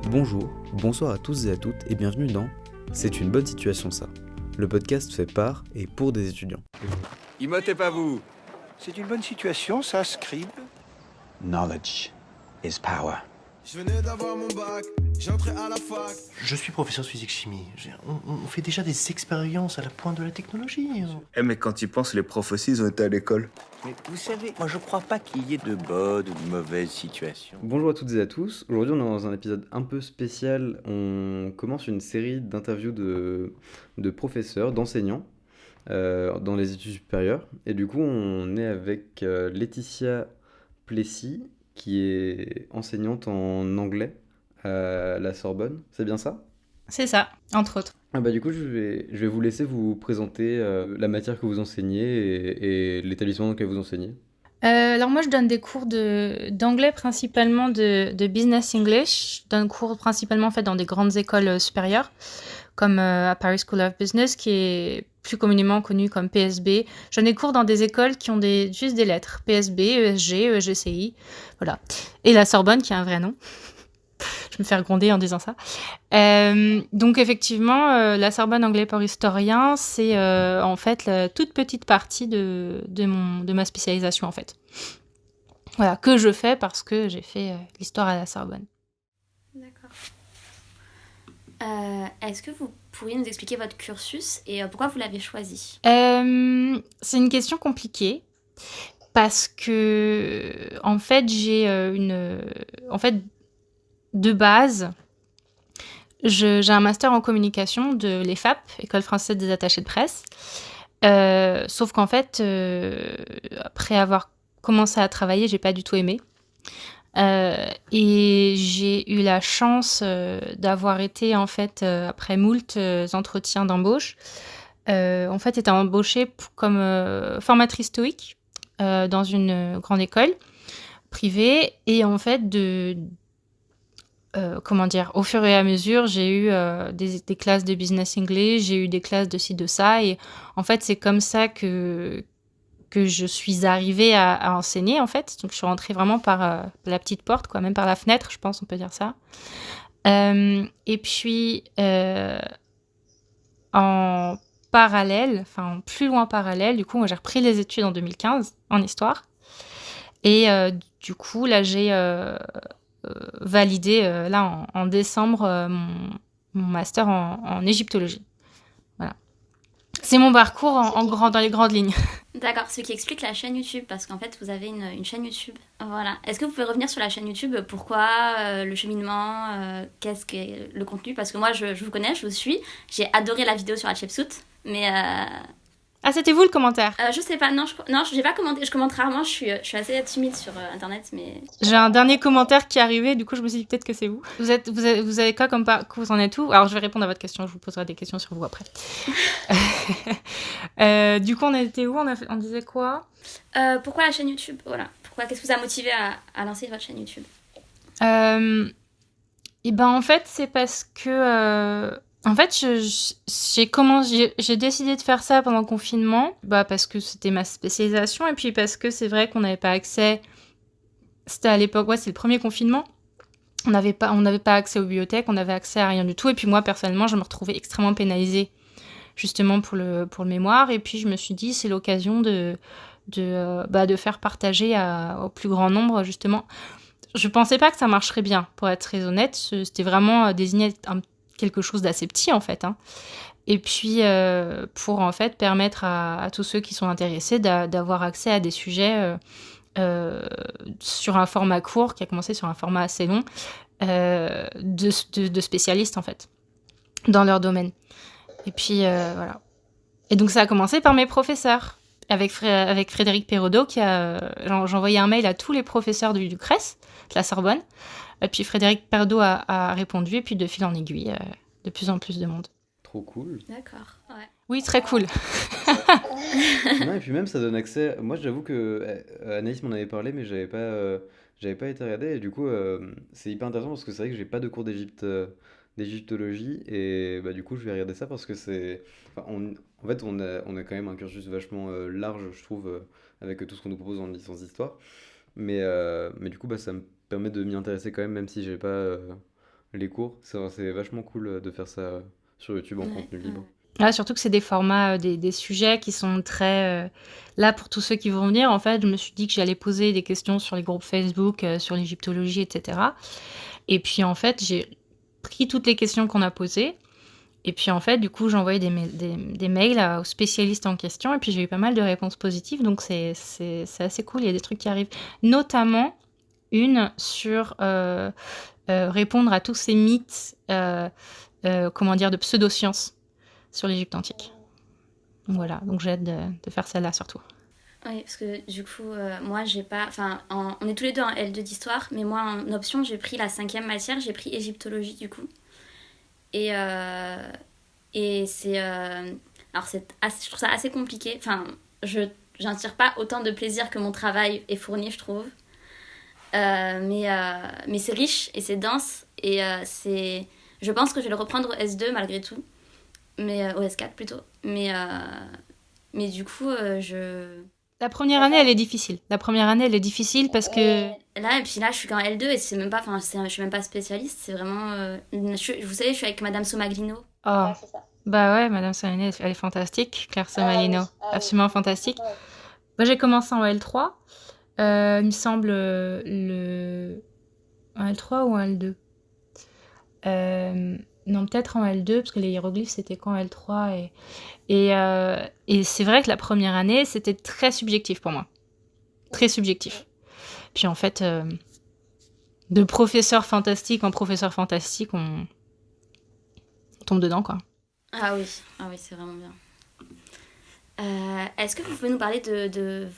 Bonjour, bonsoir à tous et à toutes et bienvenue dans C'est une bonne situation ça, le podcast fait par et pour des étudiants. Immotez pas vous. C'est une bonne situation, ça, Scribe. Knowledge is power. Je venais d'avoir mon bac, j'entrais à la fac. Je suis professeur de physique-chimie. On fait déjà des expériences à la pointe de la technologie. Mais quand ils pensent, les profs aussi, ils ont été à l'école. Mais vous savez, moi je crois pas qu'il y ait de bonnes ou de mauvaises situations. Bonjour à toutes et à tous, aujourd'hui on est dans un épisode un peu spécial, on commence une série d'interviews de professeurs, d'enseignants dans les études supérieures et du coup on est avec Laetitia Plessis qui est enseignante en anglais à la Sorbonne, c'est bien ça ? C'est ça, entre autres. Du coup, je vais vous laisser vous présenter la matière que vous enseignez et l'établissement dans lequel vous enseignez. Alors moi, je donne des cours d'anglais, principalement de business English. Je donne cours principalement en fait, dans des grandes écoles supérieures, comme à Paris School of Business, qui est plus communément connue comme PSB. Je donne des cours dans des écoles qui ont juste des lettres. PSB, ESG, EGCI, voilà. Et la Sorbonne, qui a un vrai nom. Je me fais gronder en disant ça. Donc effectivement, la Sorbonne anglais pour historien, c'est en fait la toute petite partie de ma spécialisation en fait. Voilà, que je fais parce que j'ai fait l'histoire à la Sorbonne. D'accord. Est-ce que vous pourriez nous expliquer votre cursus et pourquoi vous l'avez choisi ? C'est une question compliquée parce que en fait de base, j'ai un master en communication de l'EFAP, École française des attachés de presse. Sauf qu'en fait, après avoir commencé à travailler, j'ai pas du tout aimé. Et j'ai eu la chance d'avoir été, en fait, après moult entretiens d'embauche, en fait, été embauchée comme formatrice TOEIC dans une grande école privée. Et en fait, au fur et à mesure, j'ai eu des classes de business English, j'ai eu des classes de ci, de ça. Et en fait, c'est comme ça que je suis arrivée à enseigner, en fait. Donc, je suis rentrée vraiment par la petite porte, quoi, même par la fenêtre, je pense, on peut dire ça. Et puis, en parallèle, enfin, plus loin parallèle, du coup, moi, j'ai repris les études en 2015 en histoire. Et du coup, là, j'ai validé là en décembre mon master en égyptologie. Voilà. C'est mon parcours dans les grandes lignes. D'accord, ce qui explique la chaîne YouTube, parce qu'en fait, vous avez une chaîne YouTube. Voilà. Est-ce que vous pouvez revenir sur la chaîne YouTube ? Pourquoi le cheminement qu'est-ce que le contenu ? Parce que moi, je vous connais, je vous suis. J'ai adoré la vidéo sur la chipsout, mais... Ah, c'était vous le commentaire ? Je sais pas, non, j'ai pas commenté. Je commente rarement, je suis assez timide sur Internet, mais... J'ai un dernier commentaire qui est arrivé, du coup, je me suis dit peut-être que c'est vous. Vous avez quoi comme parcours ? Vous en êtes où ? Alors, je vais répondre à votre question, je vous poserai des questions sur vous après. Du coup, on était où ? On disait quoi ? Pourquoi la chaîne YouTube ? Voilà. Qu'est-ce qui vous a motivé à lancer votre chaîne YouTube ? Et ben, en fait, c'est parce que... En fait, j'ai décidé de faire ça pendant le confinement, parce que c'était ma spécialisation et puis parce que c'est vrai qu'on n'avait pas accès. C'était à l'époque, c'est le premier confinement. On n'avait pas accès aux bibliothèques, on n'avait accès à rien du tout. Et puis moi, personnellement, je me retrouvais extrêmement pénalisée justement pour le mémoire. Et puis je me suis dit, c'est l'occasion de faire partager au plus grand nombre justement. Je pensais pas que ça marcherait bien, pour être très honnête. C'était vraiment désigné quelque chose d'assez petit en fait, hein. Et puis pour en fait permettre à tous ceux qui sont intéressés d'avoir accès à des sujets sur un format court qui a commencé sur un format assez long de spécialistes en fait dans leur domaine. Et puis voilà. Et donc ça a commencé par mes professeurs avec Frédéric Perrodeau j'envoyais un mail à tous les professeurs du CRES, de la Sorbonne. Et puis Frédéric Perraudot a répondu, et puis de fil en aiguille, de plus en plus de monde. Trop cool. D'accord, ouais. Oui, très cool. Non, et puis même ça donne accès. Moi, j'avoue que Anaïs m'en avait parlé, mais j'avais pas été regardé. Et du coup, c'est hyper intéressant parce que c'est vrai que j'ai pas de cours d'égyptologie. Et du coup, je vais regarder ça parce que c'est. Enfin, en fait, on a quand même un cursus vachement large, je trouve, avec tout ce qu'on nous propose en licence d'histoire. Mais du coup, ça me permet de m'y intéresser quand même si j'ai pas les cours. C'est vachement cool de faire ça sur YouTube en Ouais, contenu libre. Ah, surtout que c'est des formats, des sujets qui sont très... Là, pour tous ceux qui vont venir, en fait, je me suis dit que j'allais poser des questions sur les groupes Facebook, sur l'égyptologie, etc. Et puis, en fait, j'ai pris toutes les questions qu'on a posées. Et puis, en fait, du coup, j'ai envoyé des mails aux spécialistes en question. Et puis, j'ai eu pas mal de réponses positives. Donc, c'est assez cool. Il y a des trucs qui arrivent. Notamment, une sur répondre à tous ces mythes, de pseudosciences sur l'Égypte antique. Voilà, donc j'ai hâte de faire celle-là surtout. Oui, parce que du coup, moi, j'ai pas... Enfin, on est tous les deux en L2 d'histoire, mais moi, en option, j'ai pris la 5e matière, j'ai pris égyptologie, du coup. Et c'est... alors, je trouve ça assez compliqué. Enfin, j'en tire pas autant de plaisir que mon travail est fourni, je trouve. Mais c'est riche et c'est dense. Et je pense que je vais le reprendre au S2, malgré tout. Au S4, plutôt. Mais du coup, La première année, elle est difficile. Parce que... Là, et puis là, je suis qu'en L2 et c'est même pas, je suis même pas spécialiste, c'est vraiment... vous savez, je suis avec Madame Somaglino. Oh, bah ouais, Madame Somaglino, elle est fantastique. Claire Somaglino, absolument fantastique. Moi, j'ai commencé en L3. Il me semble en L3 ou en L2 non, peut-être en L2, parce que les hiéroglyphes, c'était qu'en L3. Et c'est vrai que la première année, c'était très subjectif pour moi. Très subjectif. Puis en fait, de professeur fantastique en professeur fantastique, on tombe dedans, quoi. Ah oui, c'est vraiment bien. Est-ce que vous pouvez nous parler de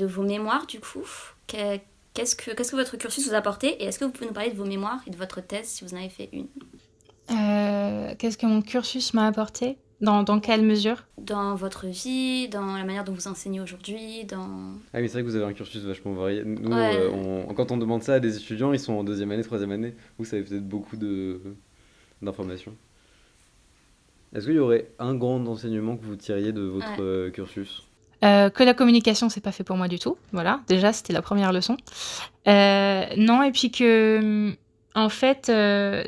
vos mémoires, du coup ? Qu'est-ce que votre cursus vous a apporté ? Et est-ce que vous pouvez nous parler de vos mémoires et de votre thèse, si vous en avez fait une ? Qu'est-ce que mon cursus m'a apporté ? Dans quelle mesure ? Dans votre vie, dans la manière dont vous enseignez aujourd'hui, Ah oui, c'est vrai que vous avez un cursus vachement varié. Nous, Ouais. quand on demande ça à des étudiants, ils sont en 2e année, 3e année. Vous savez peut-être beaucoup d'informations. Est-ce qu'il y aurait un grand enseignement que vous tiriez de votre cursus ? Que la communication, c'est pas fait pour moi du tout. Voilà, déjà, c'était la première leçon. Non, et puis que, en fait,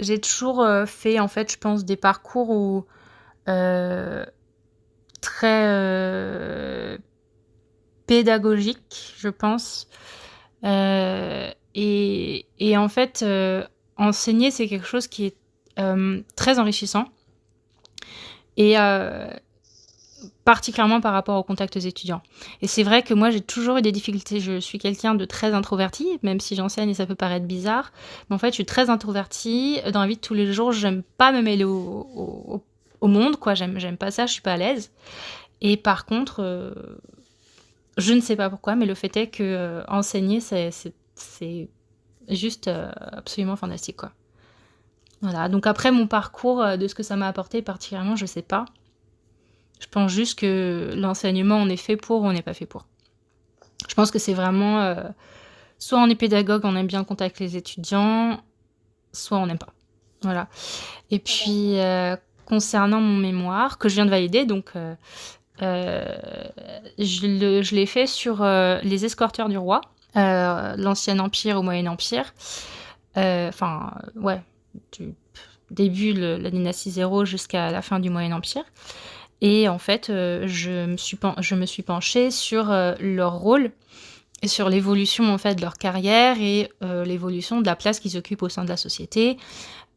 j'ai toujours fait, en fait, je pense, des parcours où très pédagogiques, je pense. Et en fait, enseigner, c'est quelque chose qui est très enrichissant. Et particulièrement par rapport aux contacts étudiants. Et c'est vrai que moi, j'ai toujours eu des difficultés. Je suis quelqu'un de très introverti, même si j'enseigne et ça peut paraître bizarre. Mais en fait, je suis très introvertie. Dans la vie de tous les jours, j'aime pas me mêler au monde, quoi. J'aime pas ça, je suis pas à l'aise. Et par contre, je ne sais pas pourquoi, mais le fait est que enseigner, c'est juste absolument fantastique, quoi. Voilà. Donc après, mon parcours, de ce que ça m'a apporté particulièrement, je sais pas. Je pense juste que l'enseignement, on est fait pour ou on n'est pas fait pour. Je pense que c'est vraiment... soit on est pédagogue, on aime bien le contact avec les étudiants, soit on n'aime pas. Voilà. Et puis, concernant mon mémoire, que je viens de valider, donc je l'ai fait sur les escorteurs du roi, l'Ancien Empire au Moyen Empire. Du début de la dynastie 0 jusqu'à la fin du Moyen Empire. Et en fait, je me suis penchée sur leur rôle et sur l'évolution en fait de leur carrière et l'évolution de la place qu'ils occupent au sein de la société,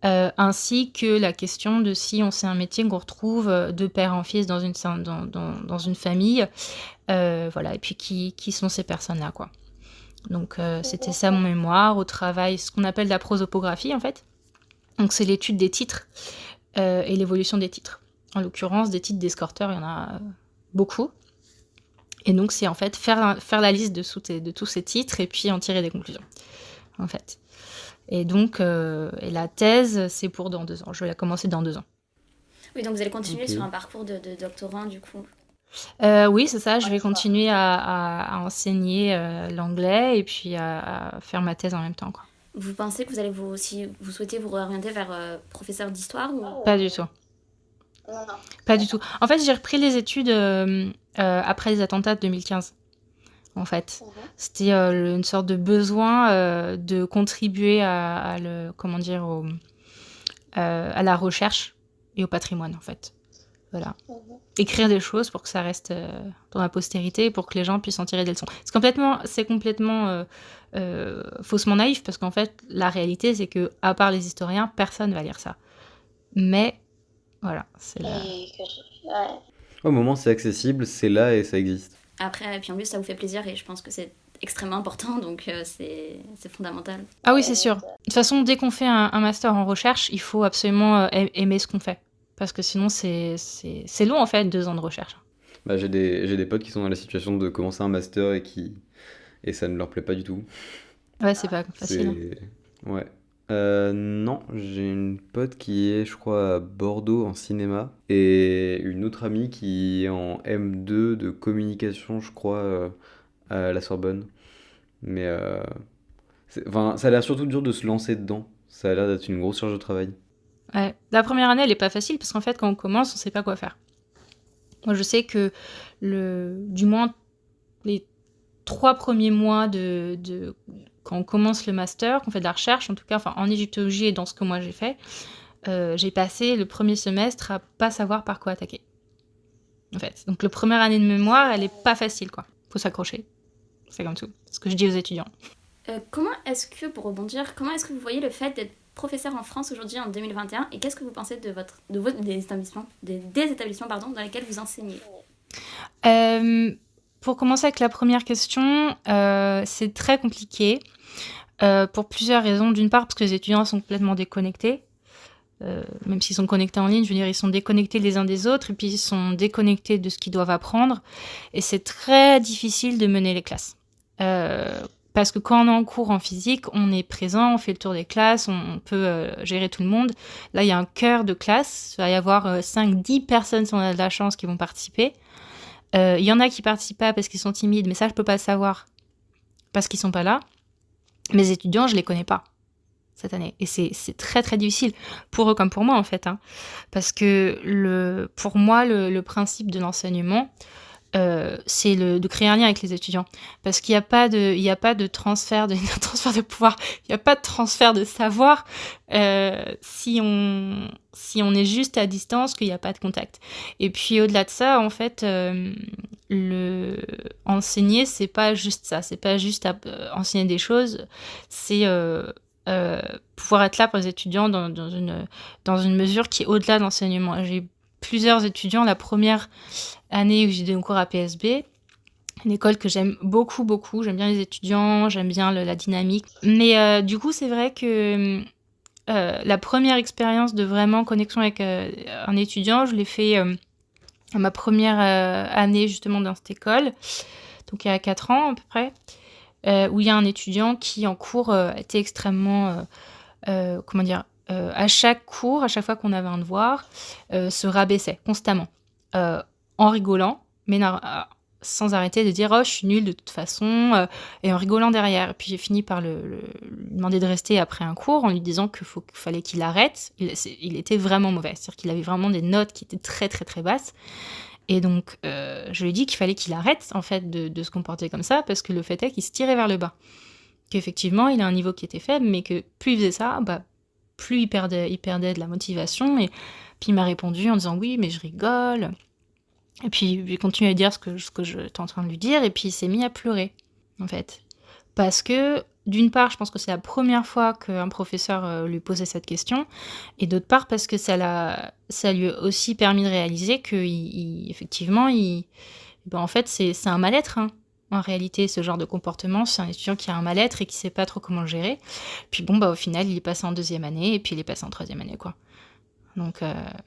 ainsi que la question de si on sait un métier qu'on retrouve de père en fils dans une famille, voilà, et puis qui sont ces personnes-là, quoi. Donc c'était ça mon mémoire, au travail, ce qu'on appelle la prosopographie en fait. Donc c'est l'étude des titres et l'évolution des titres. En l'occurrence, des titres d'escorteurs, il y en a beaucoup. Et donc, c'est en fait faire la liste de tous ces titres et puis en tirer des conclusions, en fait. Et donc, et la thèse, c'est pour dans 2 ans. Je vais la commencer dans 2 ans. Oui, donc vous allez continuer sur un parcours de doctorant, du coup. Oui, c'est ça. Je vais continuer à enseigner l'anglais et puis à faire ma thèse en même temps, quoi. Vous pensez que vous allez vous souhaitez vous réorienter vers professeur d'histoire ou... Pas du tout. Pas du tout. En fait, j'ai repris les études après les attentats de 2015. en fait. C'était une sorte de besoin de contribuer à la recherche et au patrimoine, en fait. Voilà. Écrire des choses pour que ça reste dans la postérité et pour que les gens puissent en tirer des leçons. C'est complètement faussement naïf, parce qu'en fait, la réalité, c'est que, à part les historiens, personne va lire ça. Mais, voilà, c'est là. Au moment, c'est accessible, c'est là et ça existe. Après, puis en plus, ça vous fait plaisir et je pense que c'est extrêmement important, donc c'est fondamental. Ah oui, c'est sûr. De toute façon, dès qu'on fait un master en recherche, il faut absolument aimer ce qu'on fait. Parce que sinon, c'est long, en fait, 2 ans de recherche. Bah, j'ai des potes qui sont dans la situation de commencer un master et ça ne leur plaît pas du tout. Ouais, c'est pas facile. Hein. Ouais. Non, j'ai une pote qui est, je crois, à Bordeaux en cinéma et une autre amie qui est en M2 de communication, je crois, à la Sorbonne. Mais enfin, ça a l'air surtout dur de se lancer dedans. Ça a l'air d'être une grosse charge de travail. Ouais. La première année, elle est pas facile parce qu'en fait, quand on commence, on sait pas quoi faire. Moi, je sais que du moins les 3 premiers mois quand on commence le master, qu'on fait de la recherche, en tout cas, enfin, en égyptologie et dans ce que moi j'ai fait, j'ai passé le premier semestre à pas savoir par quoi attaquer. En fait, donc la première année de mémoire, elle est pas facile, quoi. Faut s'accrocher. C'est comme tout. C'est ce que je dis aux étudiants. Comment est-ce que vous voyez le fait d'être professeur en France aujourd'hui en 2021 et qu'est-ce que vous pensez des établissements dans lesquels vous enseignez? Pour commencer avec la première question, c'est très compliqué pour plusieurs raisons. D'une part, parce que les étudiants sont complètement déconnectés. Même s'ils sont connectés en ligne, je veux dire, ils sont déconnectés les uns des autres et puis ils sont déconnectés de ce qu'ils doivent apprendre. Et c'est très difficile de mener les classes. Parce que quand on est en cours en physique, on est présent, on fait le tour des classes, on peut gérer tout le monde. Là, il y a un cœur de classe, il va y avoir 5-10 personnes, si on a de la chance, qui vont participer. Il y en a qui participent pas parce qu'ils sont timides, mais ça, je peux pas le savoir parce qu'ils sont pas là. Mes étudiants, je les connais pas cette année. Et c'est très, très difficile pour eux comme pour moi, en fait. Hein. Parce que pour moi, le principe de l'enseignement, c'est de créer un lien avec les étudiants. Parce qu'il n'y a pas de transfert transfert de pouvoir, il n'y a pas de transfert de savoir si on est juste à distance, qu'il n'y a pas de contact. Et puis au-delà de ça, en fait, enseigner, c'est pas juste ça. C'est pas juste enseigner des choses, c'est pouvoir être là pour les étudiants dans une mesure qui est au-delà de l'enseignement. J'ai plusieurs étudiants, la première année où j'ai donné cours à PSB, une école que j'aime beaucoup, beaucoup. J'aime bien les étudiants, j'aime bien la dynamique. Mais du coup, c'est vrai que la première expérience de vraiment connexion avec un étudiant, je l'ai fait à ma première année justement dans cette école, donc il y a 4 ans à peu près, où il y a un étudiant qui en cours était extrêmement, à chaque cours, à chaque fois qu'on avait un devoir, se rabaissait constamment, en rigolant, mais sans arrêter de dire « Oh, je suis nulle de toute façon », et en rigolant derrière. Et puis j'ai fini par lui demander de rester après un cours en lui disant qu'il fallait qu'il arrête. Il était vraiment mauvais, c'est-à-dire qu'il avait vraiment des notes qui étaient très très très basses. Et donc je lui ai dit qu'il fallait qu'il arrête en fait de se comporter comme ça, parce que le fait est qu'il se tirait vers le bas. Qu'effectivement, il a un niveau qui était faible, mais que plus il faisait ça, plus il perdait de la motivation. Et puis il m'a répondu en disant « Oui, mais je rigole ». Et puis il continue à dire ce que j'étais en train de lui dire, et puis il s'est mis à pleurer, en fait. Parce que, d'une part, je pense que c'est la première fois qu'un professeur lui posait cette question, et d'autre part, parce que ça lui a aussi permis de réaliser que, effectivement, en fait, c'est un mal-être, hein. En réalité, ce genre de comportement, c'est un étudiant qui a un mal-être et qui sait pas trop comment le gérer. Puis au final, il est passé en 2e année, et puis il est passé en 3e année, quoi. Donc,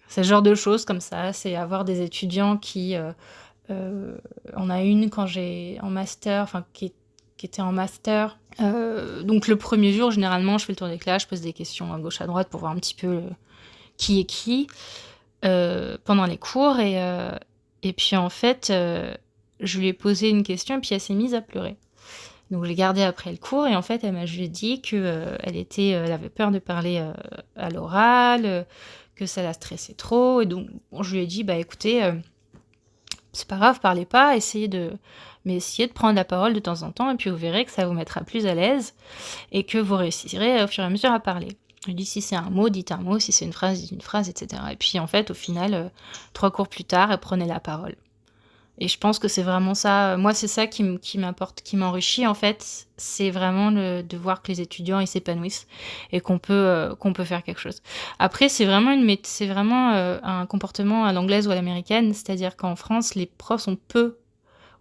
c'est ce genre de choses comme ça, c'est avoir des étudiants qui... on a une quand j'ai en master, enfin qui était en master. Donc le premier jour, généralement, je fais le tour des classes, je pose des questions à gauche, à droite pour voir un petit peu qui est qui pendant les cours. Et puis en fait, je lui ai posé une question et puis elle s'est mise à pleurer. Donc je l'ai gardée après le cours et en fait, elle m'a juste dit qu'elle avait peur de parler à l'oral, que ça la stressait trop. Et donc je lui ai dit, écoutez, c'est pas grave, parlez pas, essayez de prendre la parole de temps en temps, et puis vous verrez que ça vous mettra plus à l'aise, et que vous réussirez au fur et à mesure à parler. Je dis, si c'est un mot, dites un mot, si c'est une phrase, dites une phrase, etc. Et puis en fait, au final, 3 cours plus tard, prenez la parole. Et je pense que c'est vraiment ça. Moi, c'est ça qui m'apporte, qui m'enrichit, en fait. C'est vraiment de voir que les étudiants, ils s'épanouissent et qu'on peut faire quelque chose. Après, c'est vraiment un comportement à l'anglaise ou à l'américaine. C'est-à-dire qu'en France, les profs ont peu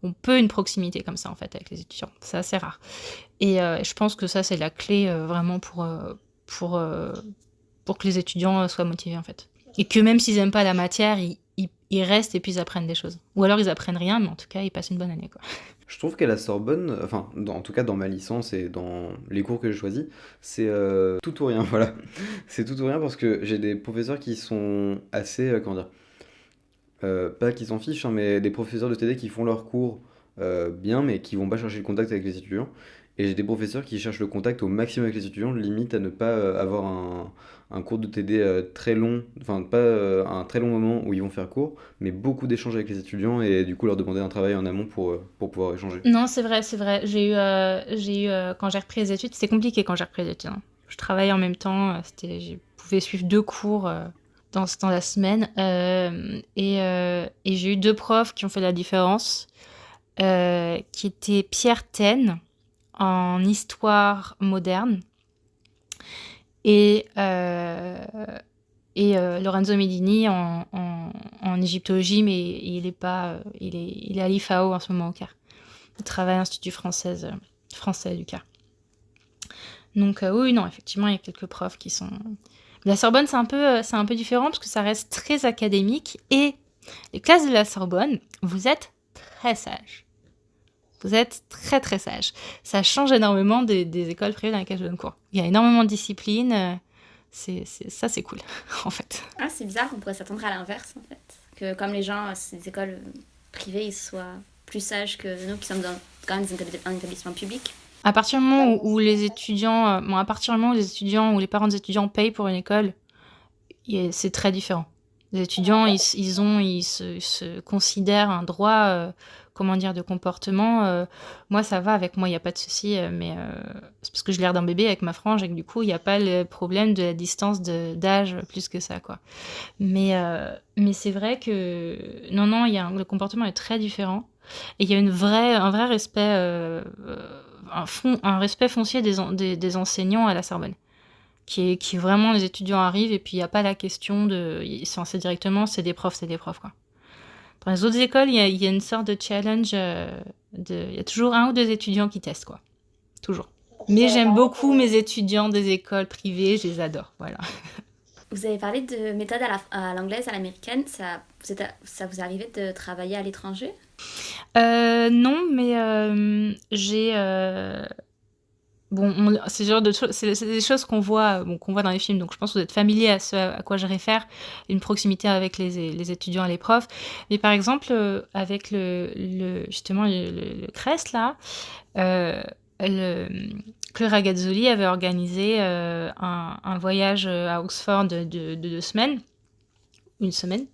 une proximité comme ça, en fait, avec les étudiants. C'est assez rare. Et je pense que ça, c'est la clé vraiment pour que les étudiants soient motivés, en fait. Et que même s'ils n'aiment pas la matière, ils restent et puis ils apprennent des choses. Ou alors ils apprennent rien, mais en tout cas, ils passent une bonne année, quoi. Je trouve qu'à la Sorbonne, enfin, en tout cas dans ma licence et dans les cours que j'ai choisis, c'est tout ou rien, voilà. C'est tout ou rien parce que j'ai des professeurs qui sont assez, comment dire, pas qui s'en fichent, hein, mais des professeurs de TD qui font leurs cours bien, mais qui vont pas chercher le contact avec les étudiants. Et j'ai des professeurs qui cherchent le contact au maximum avec les étudiants, limite à ne pas avoir un cours de TD très long, enfin pas un très long moment où ils vont faire cours, mais beaucoup d'échanges avec les étudiants et du coup leur demander un travail en amont pour pouvoir échanger. Non, c'est vrai. J'ai eu quand j'ai repris les études, c'était compliqué quand j'ai repris les études, hein. Je travaillais en même temps, je pouvais suivre 2 cours dans la semaine. Et j'ai eu 2 profs qui ont fait la différence, qui étaient Pierre Taine en histoire moderne et Lorenzo Medini en égyptologie, mais il est à l'IFAO en ce moment au Caire. Il travaille à l'Institut français du Caire. Donc oui, non, effectivement, il y a quelques profs qui sont... La Sorbonne, c'est un peu différent parce que ça reste très académique, et les classes de la Sorbonne, vous êtes très sages. Vous êtes très très sages. Ça change énormément des écoles privées dans lesquelles je donne cours. Il y a énormément de discipline. Ça, c'est cool, en fait. Ah, c'est bizarre, on pourrait s'attendre à l'inverse, en fait. Que comme les gens, ces écoles privées, ils soient plus sages que nous qui sommes quand même un établissement public. À partir du moment où les étudiants, ou les parents des étudiants payent pour une école, c'est très différent. Les étudiants, ils se considèrent un droit, de comportement. Moi, ça va, avec moi, il n'y a pas de souci, mais c'est parce que je l'air d'un bébé avec ma frange et que du coup, il n'y a pas le problème de la distance d'âge plus que ça, quoi. Mais c'est vrai que, non, le comportement est très différent. Et il y a un vrai respect, un respect foncier des enseignants à la Sorbonne. Qui vraiment, les étudiants arrivent et puis il n'y a pas la question ils sont assez directement, c'est des profs, quoi. Dans les autres écoles, il y a une sorte de challenge, il y a toujours 1 ou 2 étudiants qui testent, quoi. Toujours. Mais j'aime beaucoup mes étudiants des écoles privées, je les adore, voilà. Vous avez parlé de méthode à l'anglaise, à l'américaine. Ça vous est arrivé de travailler à l'étranger ? Non, mais j'ai... Bon, c'est des choses qu'on voit dans les films, donc je pense que vous êtes familier à ce à quoi je réfère, une proximité avec les étudiants et les profs. Mais par exemple, avec justement le CREST, là, Claire Ragazzoli avait organisé un voyage à Oxford de 2 semaines. 1 semaine,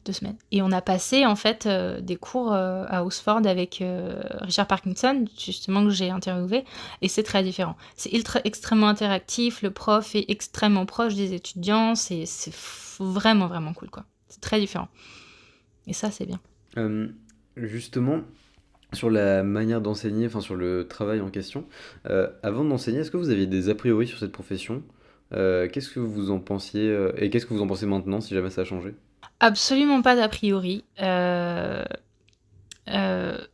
2 semaines. Et on a passé, en fait, des cours à Oxford avec Richard Parkinson, justement, que j'ai interviewé, et c'est très différent. C'est extrêmement interactif, le prof est extrêmement proche des étudiants, c'est vraiment, vraiment cool, quoi. C'est très différent. Et ça, c'est bien. Justement, sur la manière d'enseigner, enfin sur le travail en question, avant d'enseigner, est-ce que vous aviez des a priori sur cette profession ? Qu'est-ce que vous en pensiez et qu'est-ce que vous en pensez maintenant si jamais ça a changé ? Absolument pas d'a priori.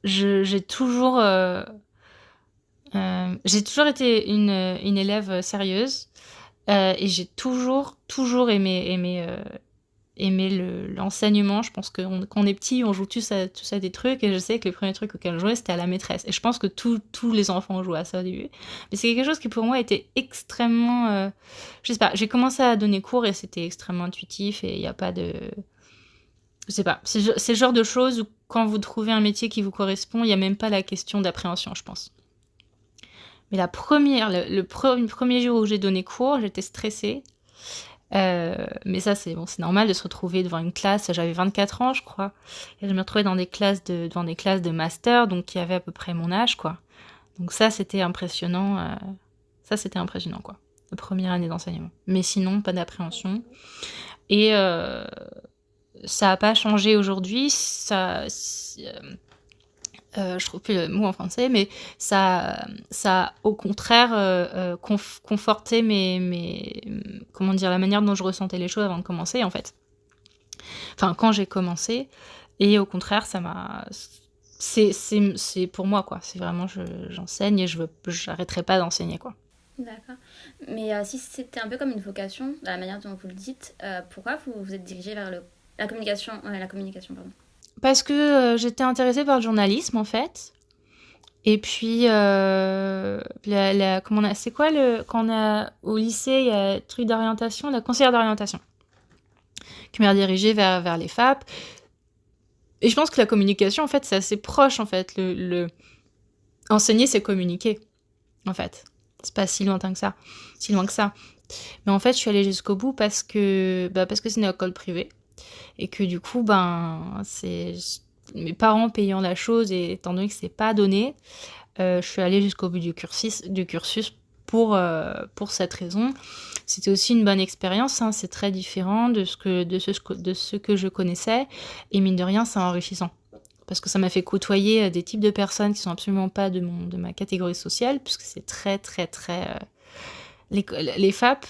J'ai toujours été une élève sérieuse, et j'ai toujours aimé l'enseignement. Je pense que quand on est petit, on joue tous à des trucs, et je sais que les premiers trucs auxquels on jouait, c'était à la maîtresse. Et je pense que tous les enfants jouent à ça au début. Mais c'est quelque chose qui pour moi était extrêmement... je sais pas, j'ai commencé à donner cours et c'était extrêmement intuitif, et il n'y a pas de... Je sais pas, c'est le genre de choses où quand vous trouvez un métier qui vous correspond, il n'y a même pas la question d'appréhension, je pense. Mais le premier jour où j'ai donné cours, j'étais stressée. Mais ça, c'est normal de se retrouver devant une classe. J'avais 24 ans, je crois. Et je me retrouvais devant des classes de master, donc qui avaient à peu près mon âge, quoi. Donc ça, c'était impressionnant. Quoi. La première année d'enseignement. Mais sinon, pas d'appréhension. Et ça n'a pas changé aujourd'hui. Je trouve plus le mot en français, mais ça a au contraire conforté comment dire, la manière dont je ressentais les choses avant de commencer, en fait. Enfin, quand j'ai commencé. Et au contraire, ça m'a... C'est pour moi, quoi. C'est vraiment, j'enseigne et j'arrêterai pas d'enseigner, quoi. D'accord. Mais si c'était un peu comme une vocation, de la manière dont vous le dites, pourquoi vous vous êtes dirigé vers la communication, pardon. Parce que j'étais intéressée par le journalisme, en fait. Et puis, c'est quoi quand on a au lycée, il y a le truc d'orientation, la conseillère d'orientation, qui m'a dirigée vers les FAP. Et je pense que la communication, en fait, c'est assez proche, en fait. Enseigner, c'est communiquer, en fait. C'est pas si loin que ça. Mais en fait, je suis allée jusqu'au bout parce que c'est une école privée. Et que du coup, c'est mes parents payant la chose, et étant donné que c'est pas donné, je suis allée jusqu'au bout du cursus pour cette raison. C'était aussi une bonne expérience, hein, c'est très différent de ce que je connaissais, et mine de rien, c'est enrichissant. Parce que ça m'a fait côtoyer des types de personnes qui sont absolument pas de ma catégorie sociale, puisque c'est très, très, très... les FAP,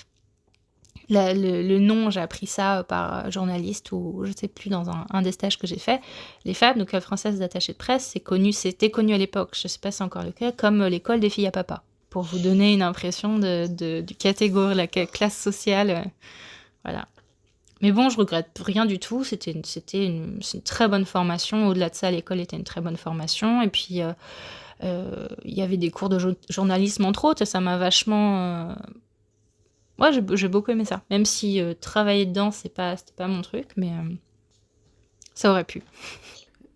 le nom, j'ai appris ça par journaliste, ou je sais plus, dans un des stages que j'ai fait. Les FAP, donc École française d'attaché de presse, c'était connu à l'époque, je sais pas si c'est encore le cas, comme l'école des filles à papa. Pour vous donner une impression du catégorie, la classe sociale. Voilà. Mais bon, je regrette rien du tout. C'était une très bonne formation. Au-delà de ça, l'école était une très bonne formation. Et puis, il y avait des cours de journalisme, entre autres. Et ça m'a vachement... Ouais, j'ai beaucoup aimé ça. Même si travailler dedans, c'était pas mon truc. Mais ça aurait pu.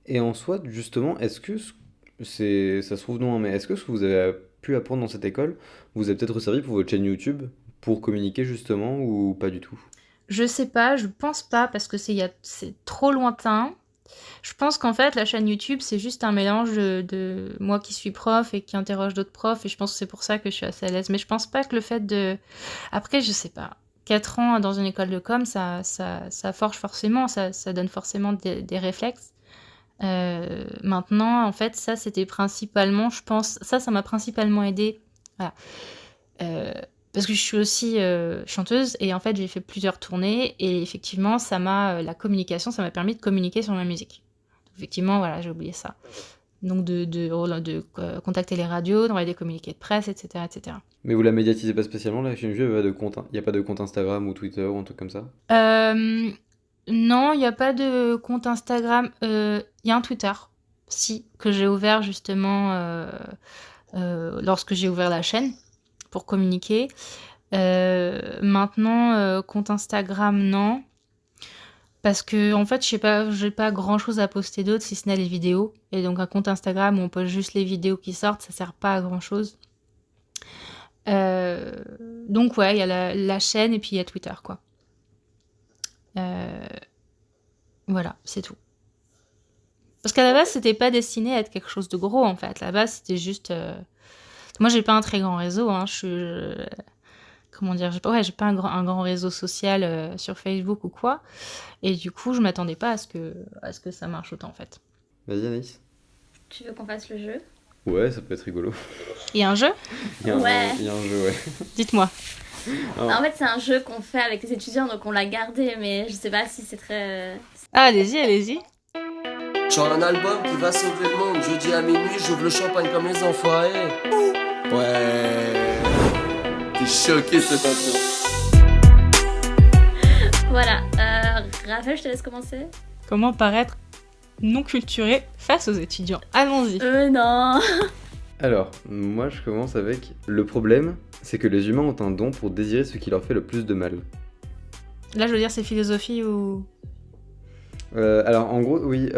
Et en soi, justement, est-ce que ça se trouve non, hein, mais est-ce que ce que vous avez pu apprendre dans cette école vous a peut-être resservi pour votre chaîne YouTube, pour communiquer justement, ou pas du tout? Je sais pas, je pense pas, parce que c'est trop lointain. Je pense qu'en fait, la chaîne YouTube, c'est juste un mélange de moi qui suis prof et qui interroge d'autres profs, et je pense que c'est pour ça que je suis assez à l'aise. Mais je pense pas que le fait de... Après, je sais pas. 4 ans dans une école de com, ça forge forcément, ça donne forcément des réflexes. Maintenant, en fait, ça, c'était principalement, je pense... Ça m'a principalement aidée. Voilà. Parce que je suis aussi chanteuse, et en fait j'ai fait plusieurs tournées, et effectivement la communication, ça m'a permis de communiquer sur ma musique. Effectivement, voilà, j'ai oublié ça. Donc de contacter les radios, d'envoyer des communiqués de presse, etc., etc. Mais vous la médiatisez pas spécialement, la chaîne YouTube, il n'y a pas de compte Instagram ou Twitter ou un truc comme ça? Non, il n'y a pas de compte Instagram. Il y a un Twitter, que j'ai ouvert justement lorsque j'ai ouvert la chaîne, pour communiquer. Maintenant, compte Instagram, non. Parce que, en fait, je sais pas, j'ai pas grand chose à poster d'autre, si ce n'est les vidéos. Et donc, un compte Instagram où on poste juste les vidéos qui sortent, ça sert pas à grand chose. Donc, ouais, il y a la chaîne, et puis il y a Twitter, quoi. Voilà, c'est tout. Parce qu'à la base, c'était pas destiné à être quelque chose de gros, en fait. À la base, c'était juste... Moi, j'ai pas un très grand réseau, hein. Comment dire, j'ai pas un grand réseau social sur Facebook ou quoi. Et du coup, je m'attendais pas à ce que ça marche autant, en fait. Vas-y, Anaïs. Tu veux qu'on fasse le jeu? Ouais, ça peut être rigolo. Il y a un jeu? Ouais. Il y a un jeu, ouais. Dites-moi. En fait, c'est un jeu qu'on fait avec les étudiants, donc on l'a gardé, mais je sais pas si c'est très... Ah, allez-y. J'ai un album qui va sauver le monde. Jeudi à minuit, j'ouvre le champagne comme les enfoirés. Ouais. T'es choqué, cette intro. Voilà. Raphaël, je te laisse commencer. Comment paraître non culturé face aux étudiants? Allons-y. Non. Alors, moi je commence avec... Le problème, c'est que les humains ont un don pour désirer ce qui leur fait le plus de mal. Là, je veux dire, c'est philosophie ou... Alors, en gros, oui,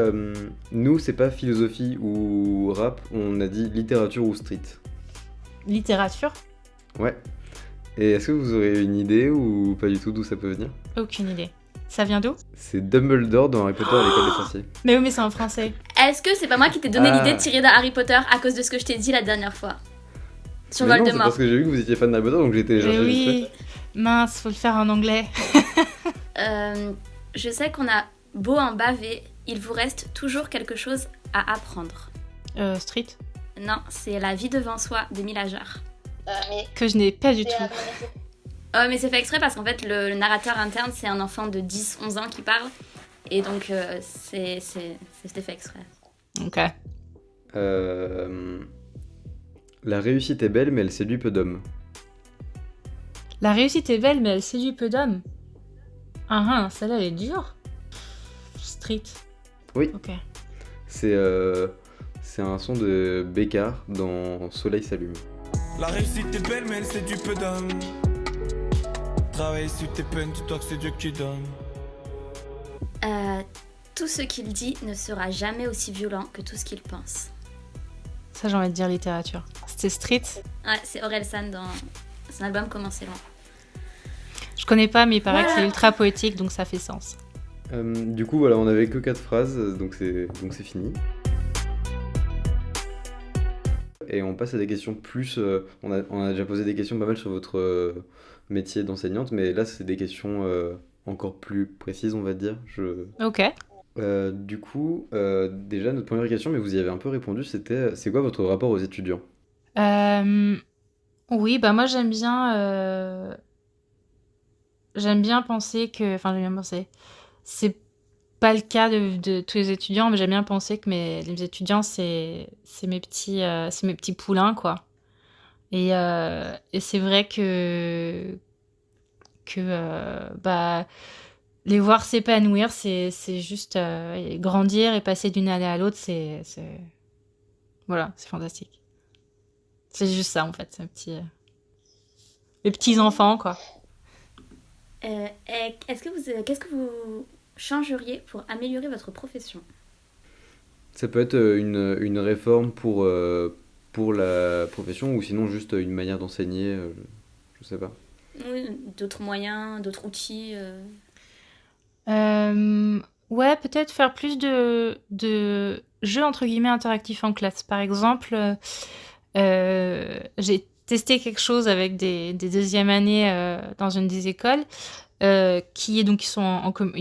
nous, c'est pas philosophie ou rap, on a dit littérature ou street. Littérature? Ouais. Et est-ce que vous aurez une idée ou pas du tout d'où ça peut venir? Aucune idée. Ça vient d'où? C'est Dumbledore dans Harry Potter à l'école des sorciers. Mais oui, mais c'est en français. Est-ce que c'est pas moi qui t'ai donné Ah. l'idée de tirer dans Harry Potter à cause de ce que je t'ai dit la dernière fois sur Mais non, c'est Voldemort? parce que j'ai vu que vous étiez fan d'Harry Potter, donc j'ai Mais téléchargé vite oui. Mince, faut le faire en anglais. Je sais qu'on a beau en baver, il vous reste toujours quelque chose à apprendre. Street. Non, c'est La vie devant soi d'Émile Ajar. Que je n'ai pas du tout. Oh, mais c'est fait exprès parce qu'en fait, le narrateur interne, c'est un enfant de 10-11 ans qui parle. Et donc, c'était fait exprès. Ok. La réussite est belle, mais elle séduit peu d'hommes. La réussite est belle, mais elle séduit peu d'hommes. Ah, celle-là, elle est dure. Street. Oui. Ok. C'est un son de Bécard dans Soleil s'allume. La réussite est belle, mais elle séduit peu d'hommes. Travaille sur tes peines, dis-toi que c'est Dieu qui donne. Tout ce qu'il dit ne sera jamais aussi violent que tout ce qu'il pense. Ça, j'ai envie de dire littérature. C'était Street. Ouais, c'est Orelsan dans son album Comment c'est loin. Je connais pas, mais il paraît Voilà. que c'est ultra poétique, donc ça fait sens. Du coup, voilà, on avait que 4 phrases, donc c'est fini. Et on passe à des questions plus... on a déjà posé des questions pas mal sur votre métier d'enseignante, mais là, c'est des questions encore plus précises, on va dire. Ok. Du coup, déjà, notre première question, mais vous y avez un peu répondu, c'était c'est quoi votre rapport aux étudiants? Oui, bah moi j'aime bien penser que... Enfin, j'aime bien penser... C'est pas le cas de tous les étudiants, mais j'aime bien penser que les étudiants, c'est mes petits poulains, quoi. Et c'est vrai que bah, les voir s'épanouir, c'est juste grandir et passer d'une année à l'autre, voilà, c'est fantastique. C'est juste ça, en fait, c'est les petits enfants, quoi. Qu'est-ce que vous changeriez pour améliorer votre profession? Ça peut être une réforme pour la profession, ou sinon juste une manière d'enseigner, je sais pas. Oui, d'autres moyens, d'autres outils. Ouais, peut-être faire plus de jeux entre guillemets interactifs en classe. Par exemple, j'ai testé quelque chose avec des deuxième années dans une des écoles ils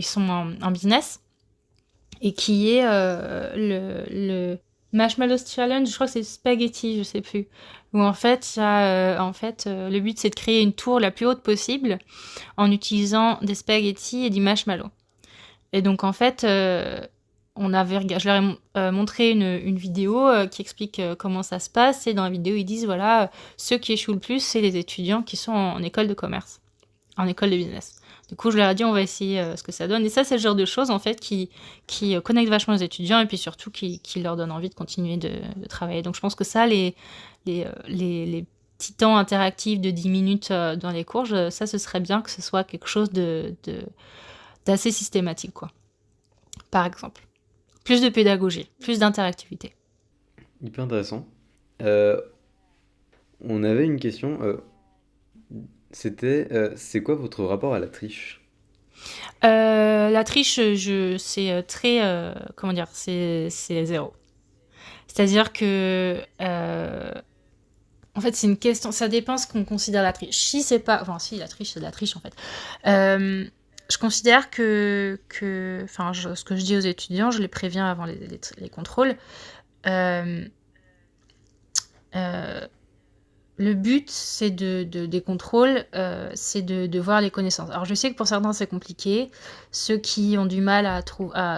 sont en business et qui est le Marshmallow Challenge, je crois que c'est Spaghetti, je sais plus. Où en fait, le but c'est de créer une tour la plus haute possible en utilisant des spaghettis et du marshmallow. Et donc en fait, je leur ai montré une vidéo qui explique comment ça se passe. Et dans la vidéo, ils disent voilà, ceux qui échouent le plus, c'est les étudiants qui sont en école de commerce, en école de business. Du coup, je leur ai dit on va essayer ce que ça donne. Et ça, c'est le genre de choses en fait qui connectent vachement les étudiants et puis surtout qui leur donnent envie de continuer de travailler. Donc je pense que ça, les petits temps interactifs de 10 minutes dans les cours, ça, ce serait bien que ce soit quelque chose d'assez systématique, quoi. Par exemple. Plus de pédagogie, plus d'interactivité. Hyper intéressant. On avait une question, c'était c'est quoi votre rapport à la triche? La triche, c'est très... comment dire? C'est zéro. C'est-à-dire que... en fait, c'est une question... Ça dépend ce qu'on considère la triche. Si c'est pas... Enfin, si, la triche, c'est de la triche, en fait. Je considère que ce que je dis aux étudiants, je les préviens avant les contrôles. Le but, c'est des contrôles, c'est de voir les connaissances. Alors, je sais que pour certains, c'est compliqué. Ceux qui ont du mal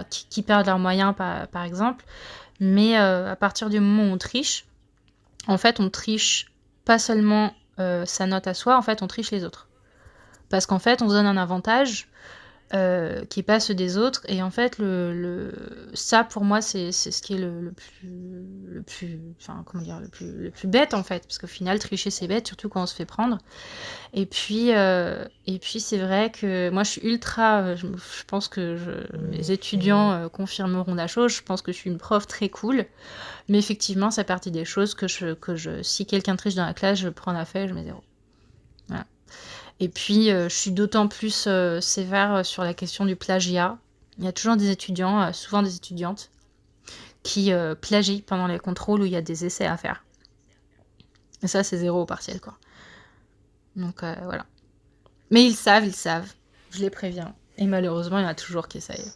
qui perdent leurs moyens, par exemple. Mais à partir du moment où on triche, en fait, on triche pas seulement sa note à soi, en fait, on triche les autres. Parce qu'en fait, on se donne un avantage qui est pas ceux des autres. Et en fait, ça, pour moi, c'est ce qui est le plus bête, en fait. Parce qu'au final, tricher, c'est bête, surtout quand on se fait prendre. Et puis c'est vrai que moi, je suis ultra... je pense que mes étudiants confirmeront la chose. Je pense que je suis une prof très cool. Mais effectivement, c'est partie des choses que si quelqu'un triche dans la classe, je prends la feuille, je mets 0. Voilà. Et puis, je suis d'autant plus sévère sur la question du plagiat. Il y a toujours des étudiants, souvent des étudiantes, qui plagient pendant les contrôles où il y a des essais à faire. Et ça, c'est 0 au partiel, quoi. Donc, voilà. Mais ils savent. Je les préviens. Et malheureusement, il y en a toujours qui essayent.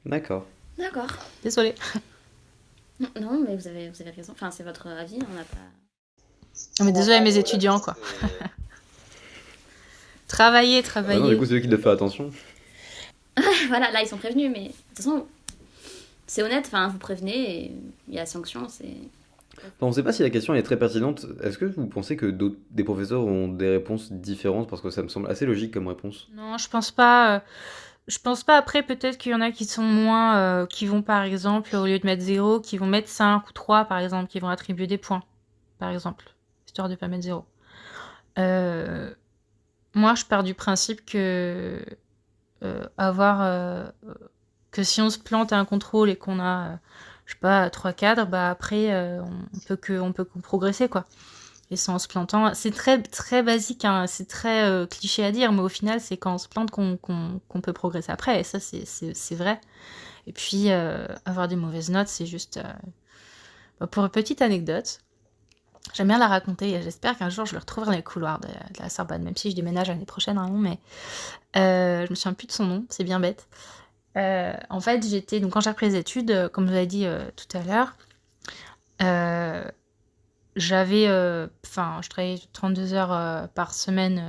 D'accord. D'accord. Désolée. Non, mais vous avez raison. Enfin, c'est votre avis, on n'a pas... Non, mais désolée à mes étudiants, quoi. Travailler. Ah non, du coup, c'est eux qui doivent faire attention. Voilà, là, ils sont prévenus, mais de toute façon, c'est honnête. Enfin, vous prévenez et il y a sanction, c'est... Enfin, on ne sait pas si la question est très pertinente. Est-ce que vous pensez que des professeurs ont des réponses différentes? Parce que ça me semble assez logique comme réponse. Non, je pense pas. Je pense pas. Après, peut-être qu'il y en a qui sont moins... qui vont, par exemple, au lieu de mettre 0, qui vont mettre 5 ou 3, par exemple, qui vont attribuer des points, par exemple, histoire de pas mettre 0. Moi, je pars du principe que que si on se plante à un contrôle et qu'on a, je sais pas, 3 cadres, bah après, on peut que progresser, quoi. Et c'est en se plantant. C'est très, très basique, hein, c'est très cliché à dire, mais au final, c'est quand on se plante qu'on peut progresser après. Et ça, c'est vrai. Et puis, avoir des mauvaises notes, c'est juste... pour une petite anecdote, j'aime bien la raconter et j'espère qu'un jour je le retrouverai dans les couloirs de la Sorbonne, même si je déménage l'année prochaine, vraiment, mais je me souviens plus de son nom, c'est bien bête. En fait, donc quand j'ai repris les études, comme je vous l'ai dit tout à l'heure, je travaillais 32 heures par semaine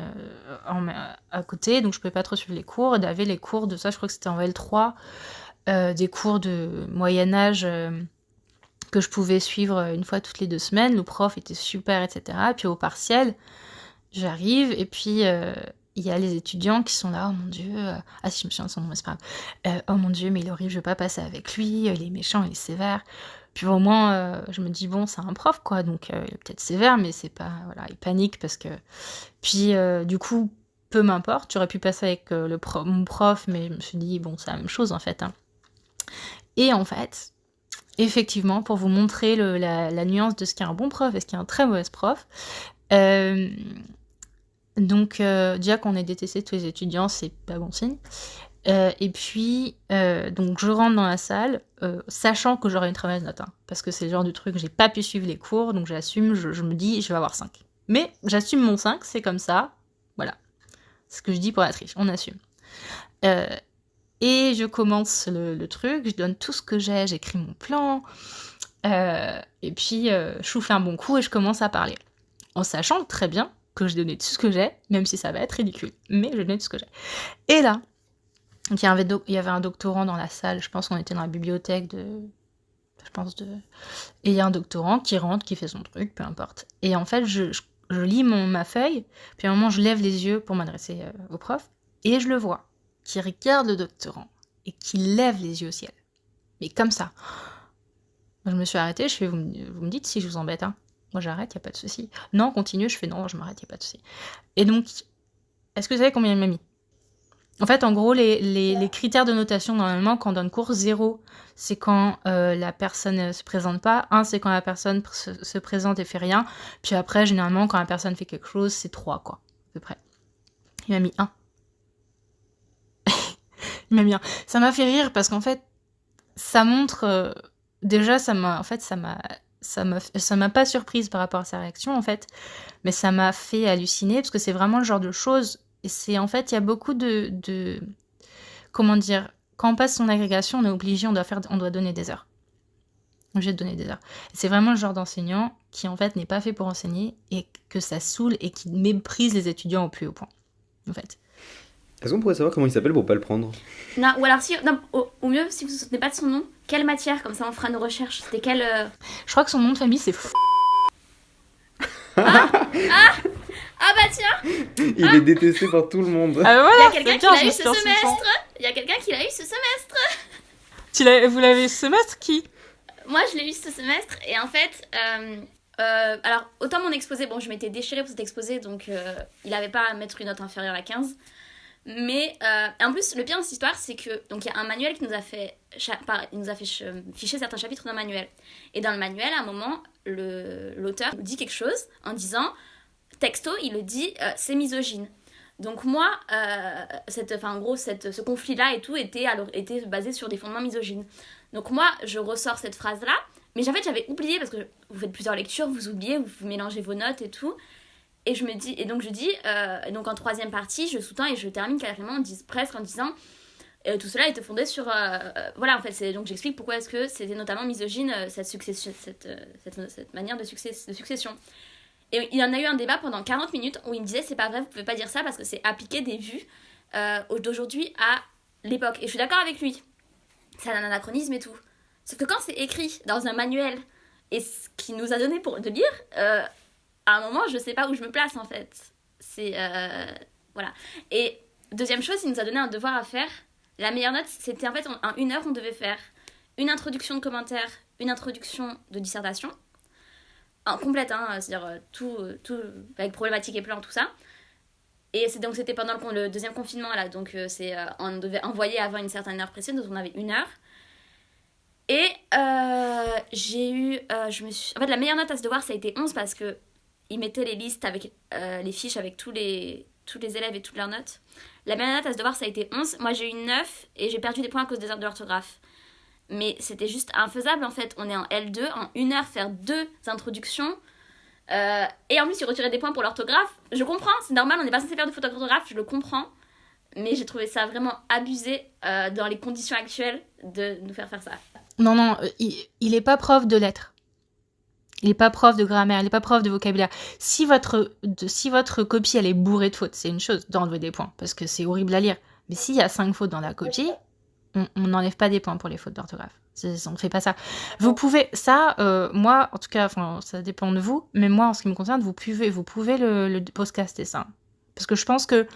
à côté, donc je pouvais pas trop suivre les cours. Il y avait les cours de ça, je crois que c'était en L3, des cours de Moyen-Âge que je pouvais suivre une fois toutes les 2 semaines. Le prof était super, etc. Et puis au partiel, j'arrive et puis il y a les étudiants qui sont là, oh mon Dieu, ah si je me souviens de son nom, mais c'est pas grave, oh mon Dieu, mais il est horrible, je vais pas passer avec lui, il est méchant, il est sévère. Puis au moins, je me dis, bon, c'est un prof, quoi, donc il est peut-être sévère, mais c'est pas, voilà, il panique parce que... Puis du coup, peu m'importe, j'aurais pu passer avec mon prof, mais je me suis dit, bon, c'est la même chose, en fait. Hein. Et en fait, effectivement, pour vous montrer la nuance de ce qu'est un bon prof et ce qu'est un très mauvais prof, donc déjà qu'on est détesté tous les étudiants, c'est pas bon signe. Et puis, donc je rentre dans la salle, sachant que j'aurai une très mauvaise note, hein, parce que c'est le genre de truc, j'ai pas pu suivre les cours, donc j'assume, je me dis, je vais avoir 5. Mais j'assume mon 5, c'est comme ça, voilà. C'est ce que je dis pour la triche, on assume. Et je commence le truc, je donne tout ce que j'ai, j'écris mon plan, et puis je vous fais un bon coup et je commence à parler. En sachant très bien que je donnais tout ce que j'ai, même si ça va être ridicule, mais je donnais tout ce que j'ai. Et là, donc il y avait un doctorant dans la salle, je pense qu'on était dans la bibliothèque et il y a un doctorant qui rentre, qui fait son truc, peu importe. Et en fait, je lis ma feuille, puis à un moment, je lève les yeux pour m'adresser au prof, et je le vois, qui regarde le doctorant, et qui lève les yeux au ciel. Mais comme ça. Je me suis arrêtée, je fais, vous me dites si je vous embête, hein. Moi j'arrête, y a pas de souci. Non, continue, je fais non, je m'arrête, y a pas de souci. Et donc, est-ce que vous savez combien il m'a mis ? En fait, en gros, les critères de notation, normalement, quand on donne cours, 0, c'est quand la personne ne se présente pas. 1, c'est quand la personne se présente et fait rien. Puis après, généralement, quand la personne fait quelque chose, c'est 3, quoi, à peu près. Il m'a mis 1. Il m'a mis 1. Ça m'a fait rire parce qu'en fait, ça montre... déjà, ça m'a pas surprise par rapport à sa réaction, en fait. Mais ça m'a fait halluciner parce que c'est vraiment le genre de choses... Et c'est en fait, il y a beaucoup de... Comment dire ? Quand on passe son agrégation, on est obligé, on doit donner des heures. On est obligé de donner des heures. Et c'est vraiment le genre d'enseignant qui, en fait, n'est pas fait pour enseigner et que ça saoule et qui méprise les étudiants au plus haut point, en fait. Est-ce qu'on pourrait savoir comment il s'appelle pour pas le prendre ? Non, ou alors, au mieux, si vous ne vous souvenez pas de son nom, quelle matière ? Comme ça, on fera nos recherches. C'était quelle... Je crois que son nom de famille, c'est... Ah bah tiens, Il est détesté par tout le monde. Ah voilà, il y a quelqu'un qui l'a eu ce semestre. Il y a quelqu'un qui l'a eu ce semestre. Vous l'avez ce semestre, qui ? Moi, je l'ai eu ce semestre et en fait, alors autant mon exposé, bon, je m'étais déchirée pour cet exposé, donc il avait pas à mettre une note inférieure à 15. Mais en plus, le pire dans cette histoire, c'est que donc il y a un manuel qui nous a fait ficher certains chapitres d'un manuel. Et dans le manuel, à un moment, l'auteur nous dit quelque chose en disant texto, il le dit, c'est misogyne. Donc moi, en gros, ce conflit-là et tout était basé sur des fondements misogynes. Donc moi, je ressors cette phrase-là, mais en fait, j'avais oublié, parce que vous faites plusieurs lectures, vous oubliez, vous mélangez vos notes et tout. Et je dis, donc en troisième partie, je sous-tends et je termine carrément presque en disant, tout cela était fondé sur, voilà, en fait, donc j'explique pourquoi est-ce que c'était notamment misogyne, cette manière de succession. Et il y en a eu un débat pendant 40 minutes où il me disait, c'est pas vrai, vous pouvez pas dire ça parce que c'est appliquer des vues d'aujourd'hui à l'époque. Et je suis d'accord avec lui. C'est un anachronisme et tout. Sauf que quand c'est écrit dans un manuel et ce qu'il nous a donné pour de lire, à un moment, je sais pas où je me place en fait. C'est. Voilà. Et deuxième chose, il nous a donné un devoir à faire. La meilleure note, c'était en fait en 1 heure, on devait faire une introduction de commentaire, une introduction de dissertation. Complète, hein, c'est-à-dire tout avec problématique et plan, tout ça. Et c'était pendant le deuxième confinement, là. Donc on devait envoyer avant une certaine heure précise, donc on avait 1 heure. Et j'ai eu... En fait, la meilleure note à ce devoir, ça a été 11 parce que ils mettaient les listes avec les fiches avec tous les élèves et toutes leurs notes. La meilleure note à ce devoir, ça a été 11. Moi, j'ai eu 9 et j'ai perdu des points à cause des erreurs de l'orthographe. Mais c'était juste infaisable, en fait. On est en L2, en 1 heure, faire 2 introductions. Et en plus, ils retiraient des points pour l'orthographe. Je comprends, c'est normal, on n'est pas censé faire de fautes d'orthographe, je le comprends. Mais j'ai trouvé ça vraiment abusé dans les conditions actuelles de nous faire ça. Non, il est pas prof de lettres. Il est pas prof de grammaire, il est pas prof de vocabulaire. Si votre copie, elle est bourrée de fautes, c'est une chose d'enlever des points, parce que c'est horrible à lire. Mais s'il y a 5 fautes dans la copie, on n'enlève pas des points pour les fautes d'orthographe. On ne fait pas ça. Vous pouvez... Ça, moi, en tout cas, ça dépend de vous, mais moi, en ce qui me concerne, vous pouvez le podcaster, ça. Parce que je pense que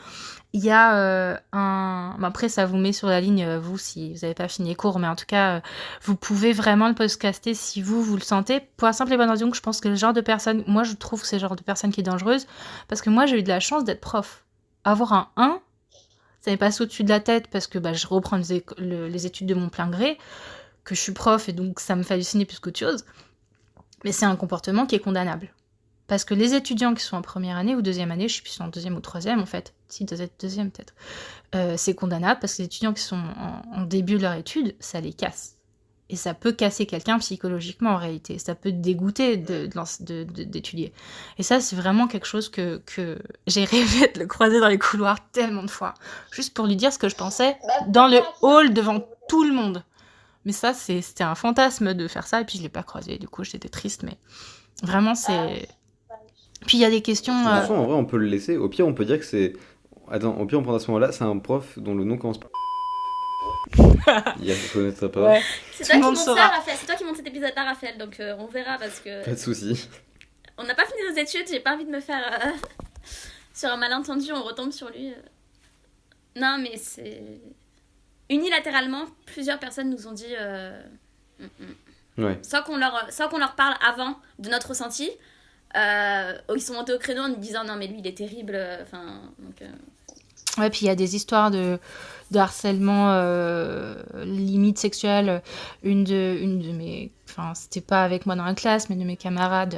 il y a après, ça vous met sur la ligne, vous, si vous n'avez pas fini les cours, mais en tout cas, vous pouvez vraiment le podcaster si vous le sentez, pour la simple et bonne raison que je pense que le genre de personne... Moi, je trouve que c'est le genre de personne qui est dangereuse, parce que moi, j'ai eu de la chance d'être prof. Avoir un 1, ça m'est passé au-dessus de la tête, parce que je reprends les études de mon plein gré, que je suis prof, et donc ça me fait halluciner plus qu'autre chose. Mais c'est un comportement qui est condamnable. Parce que les étudiants qui sont en première année ou deuxième année, je sais plus si c'est en deuxième ou troisième en fait, si deuxième peut-être, c'est condamnable parce que les étudiants qui sont en début de leur étude, ça les casse. Et ça peut casser quelqu'un psychologiquement en réalité, ça peut te dégoûter d'étudier. Et ça, c'est vraiment quelque chose que j'ai rêvé de le croiser dans les couloirs tellement de fois, juste pour lui dire ce que je pensais dans le hall devant tout le monde. Mais ça, c'était un fantasme de faire ça, et puis je l'ai pas croisé, du coup j'étais triste, mais vraiment c'est... Puis il y a des questions... De toute façon, en vrai, on peut le laisser. Au pire, on peut dire que c'est... Attends, au pire, on prend à ce moment-là, c'est un prof dont le nom commence par... Il ne connaîtra pas. Ouais. C'est toi qui montes ça, Raphaël. C'est toi qui montes cet épisode-là, Raphaël. Donc on verra parce que... Pas de soucis. On n'a pas fini nos études, j'ai pas envie de me faire... sur un malentendu, on retombe sur lui. Non, mais c'est... Unilatéralement, plusieurs personnes nous ont dit... Ouais. Soit qu'on leur parle avant de notre ressenti... ils sont montés au créneau en nous disant non mais lui il est terrible, Ouais, puis il y a des histoires de harcèlement limite sexuel. Une de mes, c'était pas avec moi dans la classe, mais de mes camarades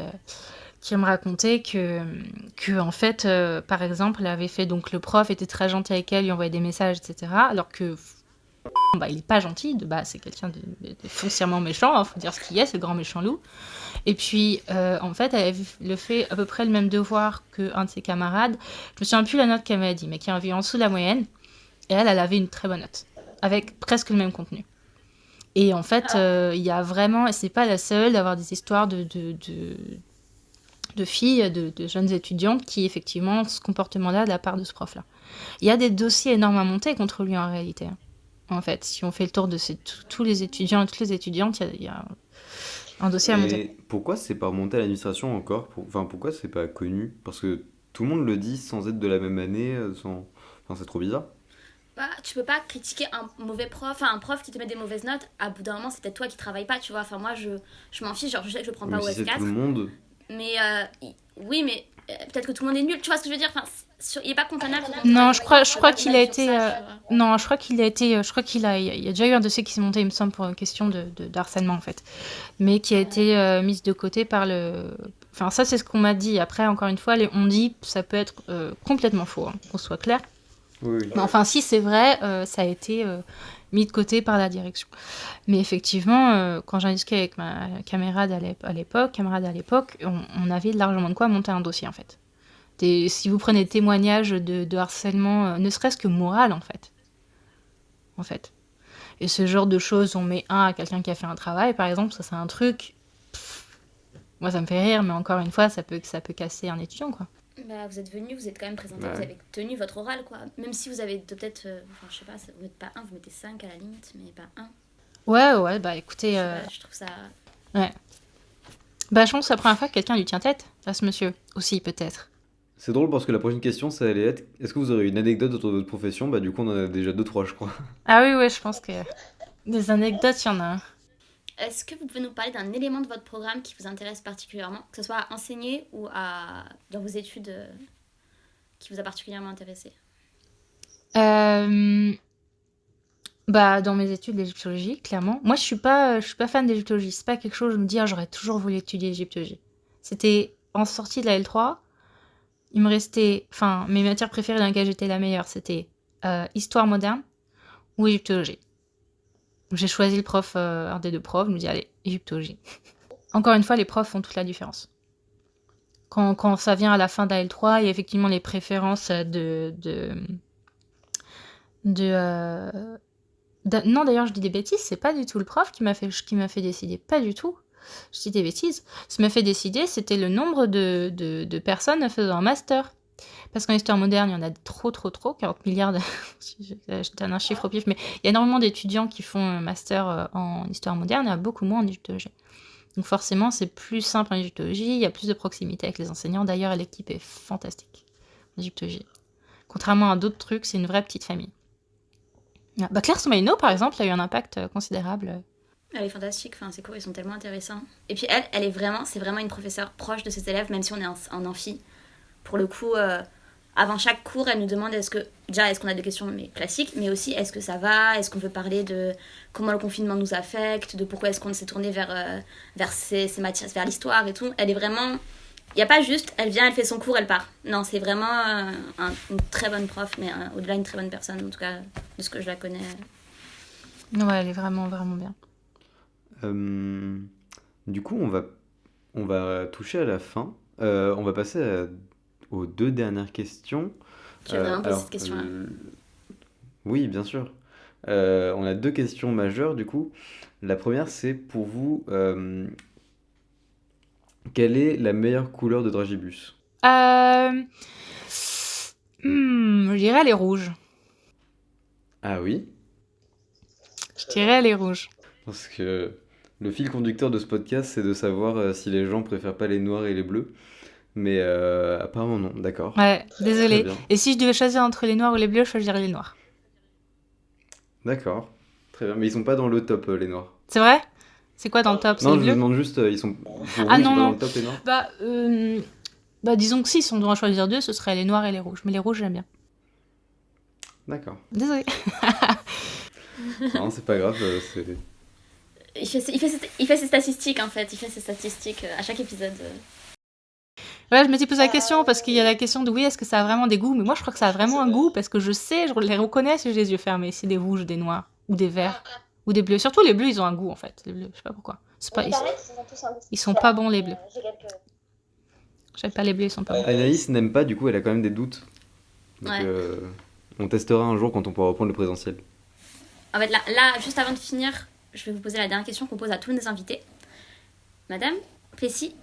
qui me racontait que en fait, par exemple, elle avait fait, donc le prof était très gentil avec elle, lui envoyait des messages, etc. Alors que il est pas gentil, c'est quelqu'un de foncièrement méchant, hein, faut dire ce qu'il est, c'est le grand méchant loup. Et puis, en fait, elle avait fait à peu près le même devoir qu'un de ses camarades. Je me souviens plus la note qu'elle m'avait dit, mais qui avait en dessous de la moyenne. Et elle avait une très bonne note, avec presque le même contenu. Et en fait, il y a vraiment, et c'est pas la seule, d'avoir des histoires de filles, de jeunes étudiantes qui, effectivement, ont ce comportement-là de la part de ce prof-là. Il y a des dossiers énormes à monter contre lui, en réalité. En fait, si on fait le tour de tous les étudiants et toutes les étudiantes, il y a un dossier à monter. Et pourquoi c'est pas remonté à l'administration encore pourquoi c'est pas connu? Parce que tout le monde le dit sans être de la même année, c'est trop bizarre. Tu peux pas critiquer un mauvais prof, un prof qui te met des mauvaises notes. À bout d'un moment, c'est peut-être toi qui travailles pas, tu vois. Moi, je m'en fiche, genre je sais que je prends pas mais au si S4. c'est tout le monde. Mais oui, mais peut-être que tout le monde est nul. Tu vois ce que je veux dire? Il est pas condamnable. Non, je crois qu'il a été. Non, je crois qu'il a été. Il y a déjà eu un dossier qui s'est monté, il me semble, pour une question de harcèlement en fait, mais qui a été mise de côté par Enfin, ça, c'est ce qu'on m'a dit. Après, encore une fois, les on-dit, ça peut être complètement faux, hein, qu'on soit clair. Oui, oui. Mais enfin, si c'est vrai, ça a été mis de côté par la direction. Mais effectivement, quand j'ai discuté avec ma camarade à l'époque, on avait largement de quoi monter un dossier, en fait. Si vous prenez des témoignages de harcèlement, ne serait-ce que moral, en fait. Et ce genre de choses, on met à quelqu'un qui a fait un travail, par exemple, ça c'est un truc... Moi, ça me fait rire, mais encore une fois, ça peut casser un étudiant, quoi. Bah, vous êtes venu, vous êtes quand même présenté, Ouais. vous avez tenu votre oral, quoi. Même si vous avez peut-être, enfin, je sais pas, vous mettez pas 1, vous mettez 5 à la limite, mais pas 1. Ouais, bah écoutez... Je trouve ça... Ouais. Bah, je pense que c'est la première fois que quelqu'un lui tient tête à ce monsieur, aussi, peut-être. C'est drôle parce que la prochaine question, ça allait être est-ce que vous aurez une anecdote autour de votre profession? Bah, du coup, on en a déjà 2-3, je crois. Ah oui, ouais, je pense que... Des anecdotes, il y en a. Est-ce que vous pouvez nous parler d'un élément de votre programme qui vous intéresse particulièrement, que ce soit à enseigner ou dans vos études qui vous a particulièrement intéressé? Bah, dans mes études d'égyptologie, clairement. Moi, je suis pas fan d'égyptologie. C'est pas quelque chose où je me dis, j'aurais toujours voulu étudier l'égyptologie. C'était en sortie de la L3, il me restait... Enfin, mes matières préférées dans lesquelles j'étais la meilleure, c'était histoire moderne ou égyptologie. J'ai choisi le prof, un des 2 profs, je me dis, allez, égyptologie. Encore une fois, les profs font toute la différence. Quand ça vient à la fin de la L3, il y a effectivement les préférences non, d'ailleurs, je dis des bêtises, c'est pas du tout le prof qui m'a fait décider, pas du tout. Je dis des bêtises. Ce qui m'a fait décider, c'était le nombre de personnes faisant un master. Parce qu'en histoire moderne, il y en a trop, 40 milliards, je donne un chiffre au pif, mais il y a énormément d'étudiants qui font un master en histoire moderne, et il y en a beaucoup moins en égyptologie. Donc forcément, c'est plus simple en égyptologie, il y a plus de proximité avec les enseignants. D'ailleurs, l'équipe est fantastique en égyptologie. Contrairement à d'autres trucs, c'est une vraie petite famille. Bah, Claire Soumaïno, par exemple, a eu un impact considérable. Elle est fantastique, enfin, ses cours ils sont tellement intéressants. Et puis c'est vraiment une professeure proche de ses élèves, même si on est en amphi. Pour le coup, avant chaque cours, elle nous demande est-ce qu'on a des questions classiques, mais aussi est-ce que ça va, est-ce qu'on veut parler de comment le confinement nous affecte, de pourquoi est-ce qu'on s'est tourné vers ces matières, vers l'histoire et tout. Elle est vraiment... Il n'y a pas juste, elle vient, elle fait son cours, elle part. Non, c'est vraiment une très bonne prof, mais au-delà une très bonne personne, en tout cas, de ce que je la connais. Ouais, elle est vraiment, vraiment bien. Du coup, on va toucher à la fin. On va passer aux 2 dernières questions. Tu as vraiment posé cette question-là. Oui, bien sûr. On a 2 questions majeures, du coup. La première, c'est pour vous, quelle est la meilleure couleur de Dragibus? Je dirais les rouges. Ah oui? Je dirais les rouges. Parce que le fil conducteur de ce podcast, c'est de savoir si les gens préfèrent pas les noirs et les bleus. Mais apparemment non, d'accord. Ouais, Très désolée. bien. Et si je devais choisir entre les noirs ou les bleus, je choisirais les noirs. D'accord. Très bien. Mais ils sont pas dans le top, les noirs. C'est vrai? C'est quoi dans le top? C'est Non, les je vous bleus? demande juste, ils sont... Pour vous, Ah ils sont non, pas dans non. le top, les noirs? Bah disons que si on doit en choisir 2, ce serait les noirs et les rouges. Mais les rouges, j'aime bien. D'accord. Désolée. Non, c'est pas grave, c'est... Il fait ses statistiques, en fait. Il fait ses statistiques à chaque épisode. Ouais, je me suis posé la question parce qu'il y a la question de oui, est-ce que ça a vraiment des goûts? Mais moi, je crois que ça a vraiment un goût parce que je sais, je les reconnais si j'ai les yeux fermés. C'est des rouges, des noirs, ou des verts, ou des bleus. Surtout les bleus, ils ont un goût en fait. Les bleus, je sais pas pourquoi. C'est pas, ils sont pas bons les bleus. J'aime pas les bleus, ils sont pas bons. Anaïs n'aime pas, du coup, elle a quand même des doutes. Donc, Ouais. on testera un jour quand on pourra reprendre le présentiel. En fait, là, juste avant de finir, je vais vous poser la dernière question qu'on pose à tous nos invités. Madame Plessis,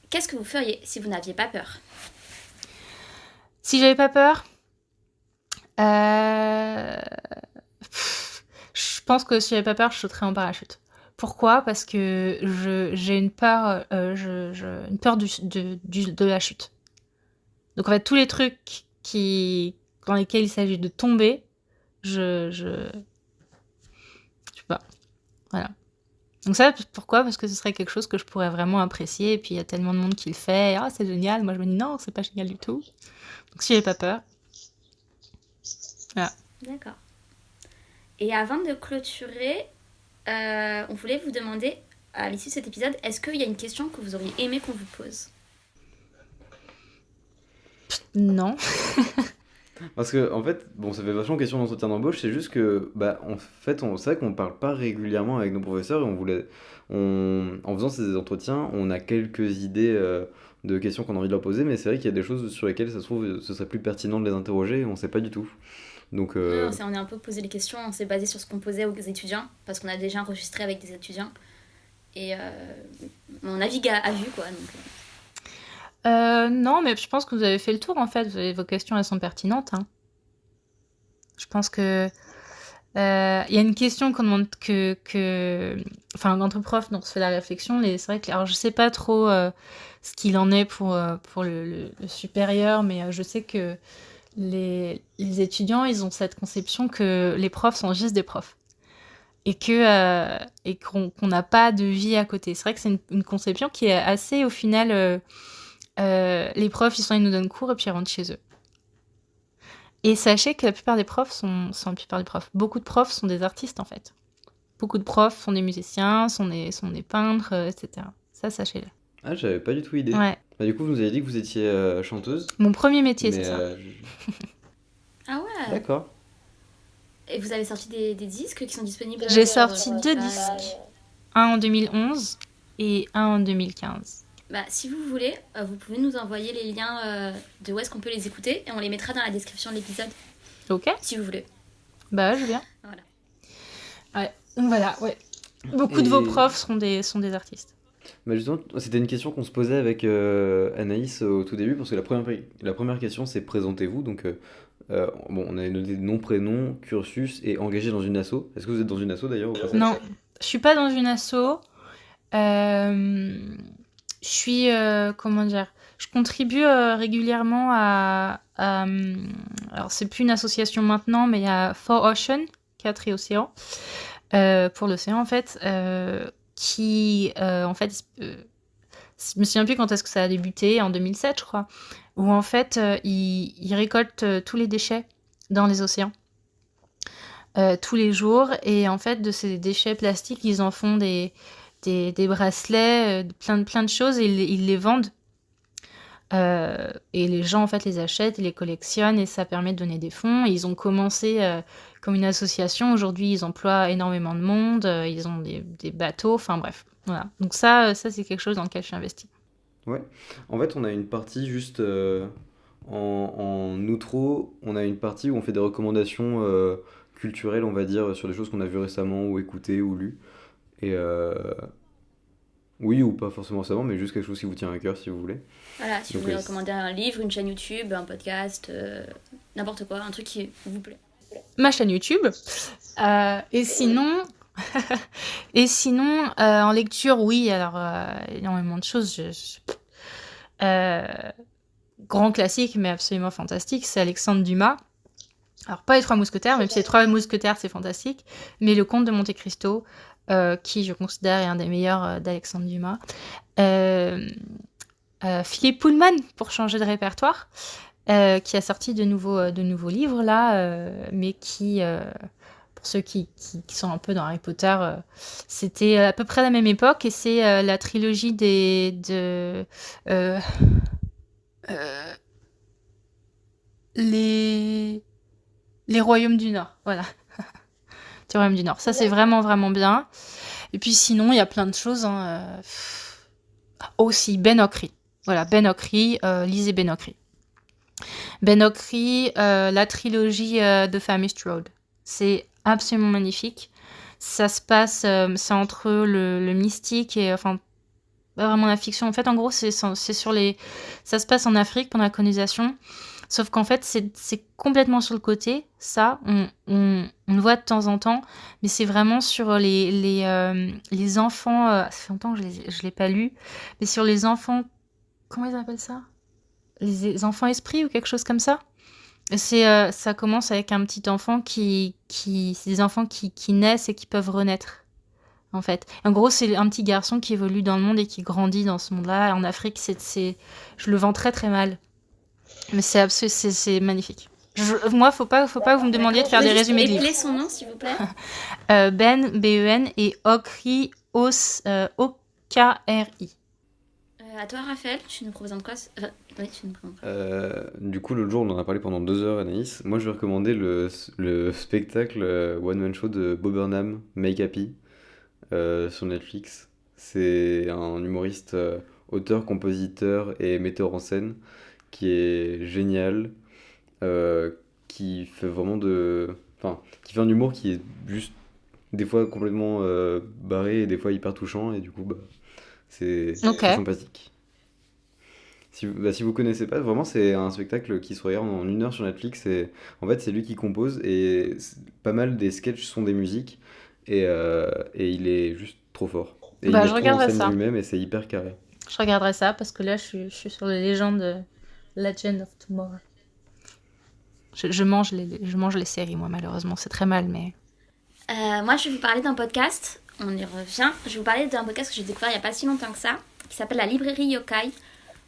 qu'est-ce que vous feriez si vous n'aviez pas peur? Si j'avais pas peur, je pense que si j'avais pas peur, je sauterais en parachute. Pourquoi? Parce que j'ai une peur, une peur de la chute. Donc en fait, tous les trucs dans lesquels il s'agit de tomber, je sais pas. Voilà. Donc ça, pourquoi? Parce que ce serait quelque chose que je pourrais vraiment apprécier. Et puis il y a tellement de monde qui le fait. Ah, c'est génial. Moi, je me dis non, c'est pas génial du tout. Donc si j'ai pas peur. Voilà. D'accord. Et avant de clôturer, on voulait vous demander, à l'issue de cet épisode, est-ce qu'il y a une question que vous auriez aimé qu'on vous pose? Non. Parce que, en fait, bon, ça fait vachement question d'entretien d'embauche, c'est juste que, bah, en fait, c'est vrai qu'on parle pas régulièrement avec nos professeurs et en faisant ces entretiens, on a quelques idées de questions qu'on a envie de leur poser, mais c'est vrai qu'il y a des choses sur lesquelles ça se trouve, ce serait plus pertinent de les interroger et on sait pas du tout. Donc, Non, on est un peu posé les questions, on s'est basé sur ce qu'on posait aux étudiants, parce qu'on a déjà enregistré avec des étudiants. Et on navigue à vue, quoi. Donc, Non, mais je pense que vous avez fait le tour, en fait. Vos questions, elles sont pertinentes, hein. Je pense que... Il y a une question qu'on demande Enfin, entre profs, on se fait la réflexion. C'est vrai que... Alors, je sais pas trop ce qu'il en est pour le supérieur, mais je sais que les étudiants, ils ont cette conception que les profs sont juste des profs. Et qu'on n'a pas de vie à côté. C'est vrai que c'est une conception qui est assez, au final... les profs, ils nous donnent cours et puis ils rentrent chez eux. Et sachez que la plupart des profs beaucoup de profs sont des artistes, en fait. Beaucoup de profs sont des musiciens, sont des peintres, etc. Ça, sachez-le. ah, j'avais pas du tout idée. Ouais. Bah, du coup, vous nous avez dit que vous étiez chanteuse, Mon premier métier, mais c'est ça. Ah ouais. D'accord. Et vous avez sorti des disques qui sont disponibles J'ai sorti sur 2 Spotify. disques. Un en 2011 et un en 2015. Bah, si vous voulez, vous pouvez nous envoyer les liens de où est-ce qu'on peut les écouter et on les mettra dans la description de l'épisode, Ok. si vous voulez. Bah, je viens. Voilà. Ouais. Donc voilà, ouais. Beaucoup de vos Et- profs sont des artistes. Bah justement, c'était une question qu'on se posait avec Anaïs au tout début, parce que la première question c'est présentez-vous. Donc, bon, on avait noté nom, prénom, cursus et engagé dans une asso. Est-ce que vous êtes dans une asso d'ailleurs au passage? Non, je suis pas dans une asso. Je suis, comment dire, je contribue régulièrement alors c'est plus une association maintenant, mais il y a 4Ocean, 4 et océan, pour l'océan en fait, qui, en fait, je me souviens plus quand est-ce que ça a débuté, en 2007 je crois, où en fait, ils récoltent tous les déchets dans les océans. Tous les jours, et en fait de ces déchets plastiques ils en font des bracelets, plein de choses, et ils les vendent, et les gens en fait les achètent, ils les collectionnent, et ça permet de donner des fonds. Et ils ont commencé comme une association, aujourd'hui ils emploient énormément de monde, ils ont des bateaux, enfin bref, voilà. Donc ça c'est quelque chose dans lequel je suis investie. Ouais. En fait, on a une partie juste en outro, on a une partie où on fait des recommandations culturelles, on va dire, sur des choses qu'on a vues récemment ou écoutées ou lues. Et oui, ou pas forcément récemment, mais juste quelque chose qui vous tient à cœur si vous voulez. Voilà, si Donc, vous voulez oui. recommander un livre, une chaîne YouTube, un podcast, n'importe quoi, un truc qui vous plaît. Ma chaîne YouTube. Et sinon, en lecture, oui, alors énormément de choses. Grand classique, mais absolument fantastique, c'est Alexandre Dumas. Alors, pas les Trois Mousquetaires, même si les Trois Mousquetaires, c'est fantastique, mais Le Comte de Monte Cristo, qui, je considère, est un des meilleurs d'Alexandre Dumas. Philippe Pullman, pour changer de répertoire, qui a sorti de nouveaux livres, là, mais qui, pour ceux qui sont un peu dans Harry Potter, c'était à peu près la même époque, et c'est la trilogie les Royaumes du Nord, voilà. Les Royaumes du Nord, ça c'est vraiment vraiment bien. Et puis sinon, il y a plein de choses, hein. Aussi Ben Okri. Voilà, Ben Okri, lisez Ben Okri. Ben Okri, la trilogie de Famist Road. C'est absolument magnifique. Ça se passe, c'est entre le mystique et, enfin, pas vraiment la fiction. En fait, en gros, c'est sur les... Ça se passe en Afrique pendant la colonisation. Sauf qu'en fait, c'est complètement sur le côté, ça. On le voit de temps en temps, mais c'est vraiment sur les enfants... ça fait longtemps que je l'ai pas lu, mais sur les enfants... Comment ils appellent ça ? Les enfants esprits ou quelque chose comme ça. Ça commence avec un petit enfant c'est des enfants qui naissent et qui peuvent renaître, en fait. En gros, c'est un petit garçon qui évolue dans le monde et qui grandit dans ce monde-là. En Afrique, je le vends très très mal. Mais c'est magnifique. Moi, faut pas que vous me demandiez de faire des résumés de livres. Appelez son nom, s'il vous plaît. Ben, B-E-N, et Okri, O-K-R-I. À toi, Raphaël, tu nous présentes quoi? Oui, tu nous présentes quoi? Du coup, l'autre jour, on en a parlé pendant 2 heures, Anaïs. Moi, je vais recommander le spectacle One Man Show de Bob Burnham, Make Happy, sur Netflix. C'est un humoriste, auteur, compositeur et metteur en scène qui est génial, qui fait vraiment enfin, qui fait un humour qui est juste des fois complètement barré et des fois hyper touchant, et du coup, bah, c'est Ok. très sympathique. Si vous connaissez pas, vraiment, c'est un spectacle qui se regarde en 1 heure sur Netflix. Et en fait, c'est lui qui compose et pas mal des sketchs sont des musiques. Et il est juste trop fort. Et il Bah, met je trop en regarderai scène ça. lui-même et c'est hyper carré. Je regarderai ça parce que là, je suis sur les légendes Legend of Tomorrow. Je mange les séries, moi, malheureusement. C'est très mal, mais... Moi, je vais vous parler d'un podcast. On y revient. Je vais vous parler d'un podcast que j'ai découvert il n'y a pas si longtemps que ça, qui s'appelle La Librairie Yokai.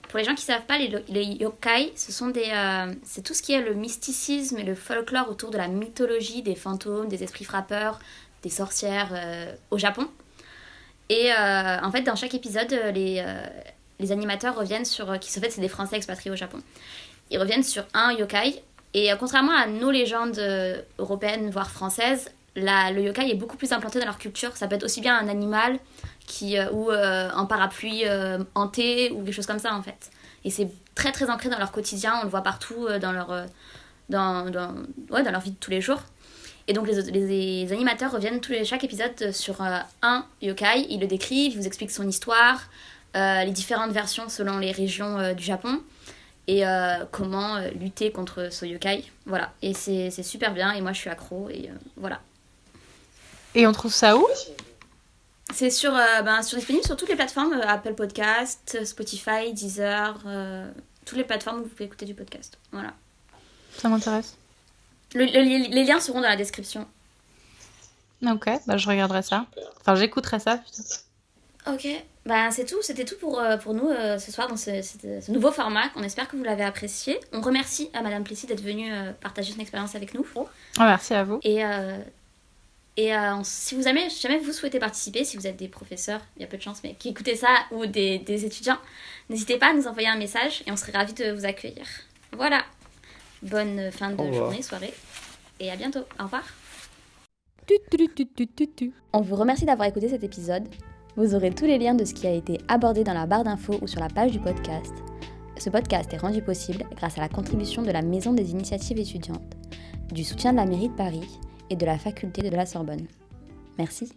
Pour les gens qui ne savent pas, les yokai, c'est tout ce qui est le mysticisme et le folklore autour de la mythologie, des fantômes, des esprits frappeurs, des sorcières au Japon. Et en fait, dans chaque épisode, les animateurs reviennent sur... qui en fait, c'est des Français expatriés au Japon. Ils reviennent sur un yokai. Et contrairement à nos légendes européennes, voire françaises, le yokai est beaucoup plus implanté dans leur culture. Ça peut être aussi bien un animal ou un parapluie hanté ou quelque chose comme ça, en fait. Et c'est très très ancré dans leur quotidien. On le voit partout dans leur vie de tous les jours. Et donc les animateurs reviennent chaque épisode sur un yokai. Ils le décrivent, ils vous expliquent son histoire, les différentes versions selon les régions du Japon, et comment lutter contre ce yokai. Voilà. Et c'est super bien, et moi je suis accro, et voilà. Et on trouve ça où? C'est disponible sur toutes les plateformes, Apple Podcast, Spotify, Deezer, toutes les plateformes où vous pouvez écouter du podcast. Voilà. Ça m'intéresse. Les liens seront dans la description. Ok, bah je regarderai ça. Enfin, j'écouterai ça, putain. Ok, bah c'est tout. C'était tout pour nous ce soir dans ce nouveau format. On espère que vous l'avez apprécié. On remercie à Madame Plessis d'être venue partager son expérience avec nous. Ah, merci à vous. Et si jamais vous souhaitez participer, si vous êtes des professeurs, il y a peu de chance, mais qui écoutez ça, ou des étudiants, n'hésitez pas à nous envoyer un message et on serait ravis de vous accueillir. Voilà. Bonne fin de journée, soirée, et à bientôt. Au revoir. On vous remercie d'avoir écouté cet épisode. Vous aurez tous les liens de ce qui a été abordé dans la barre d'infos ou sur la page du podcast. Ce podcast est rendu possible grâce à la contribution de la Maison des Initiatives étudiantes, du soutien de la mairie de Paris et de la faculté de la Sorbonne. Merci.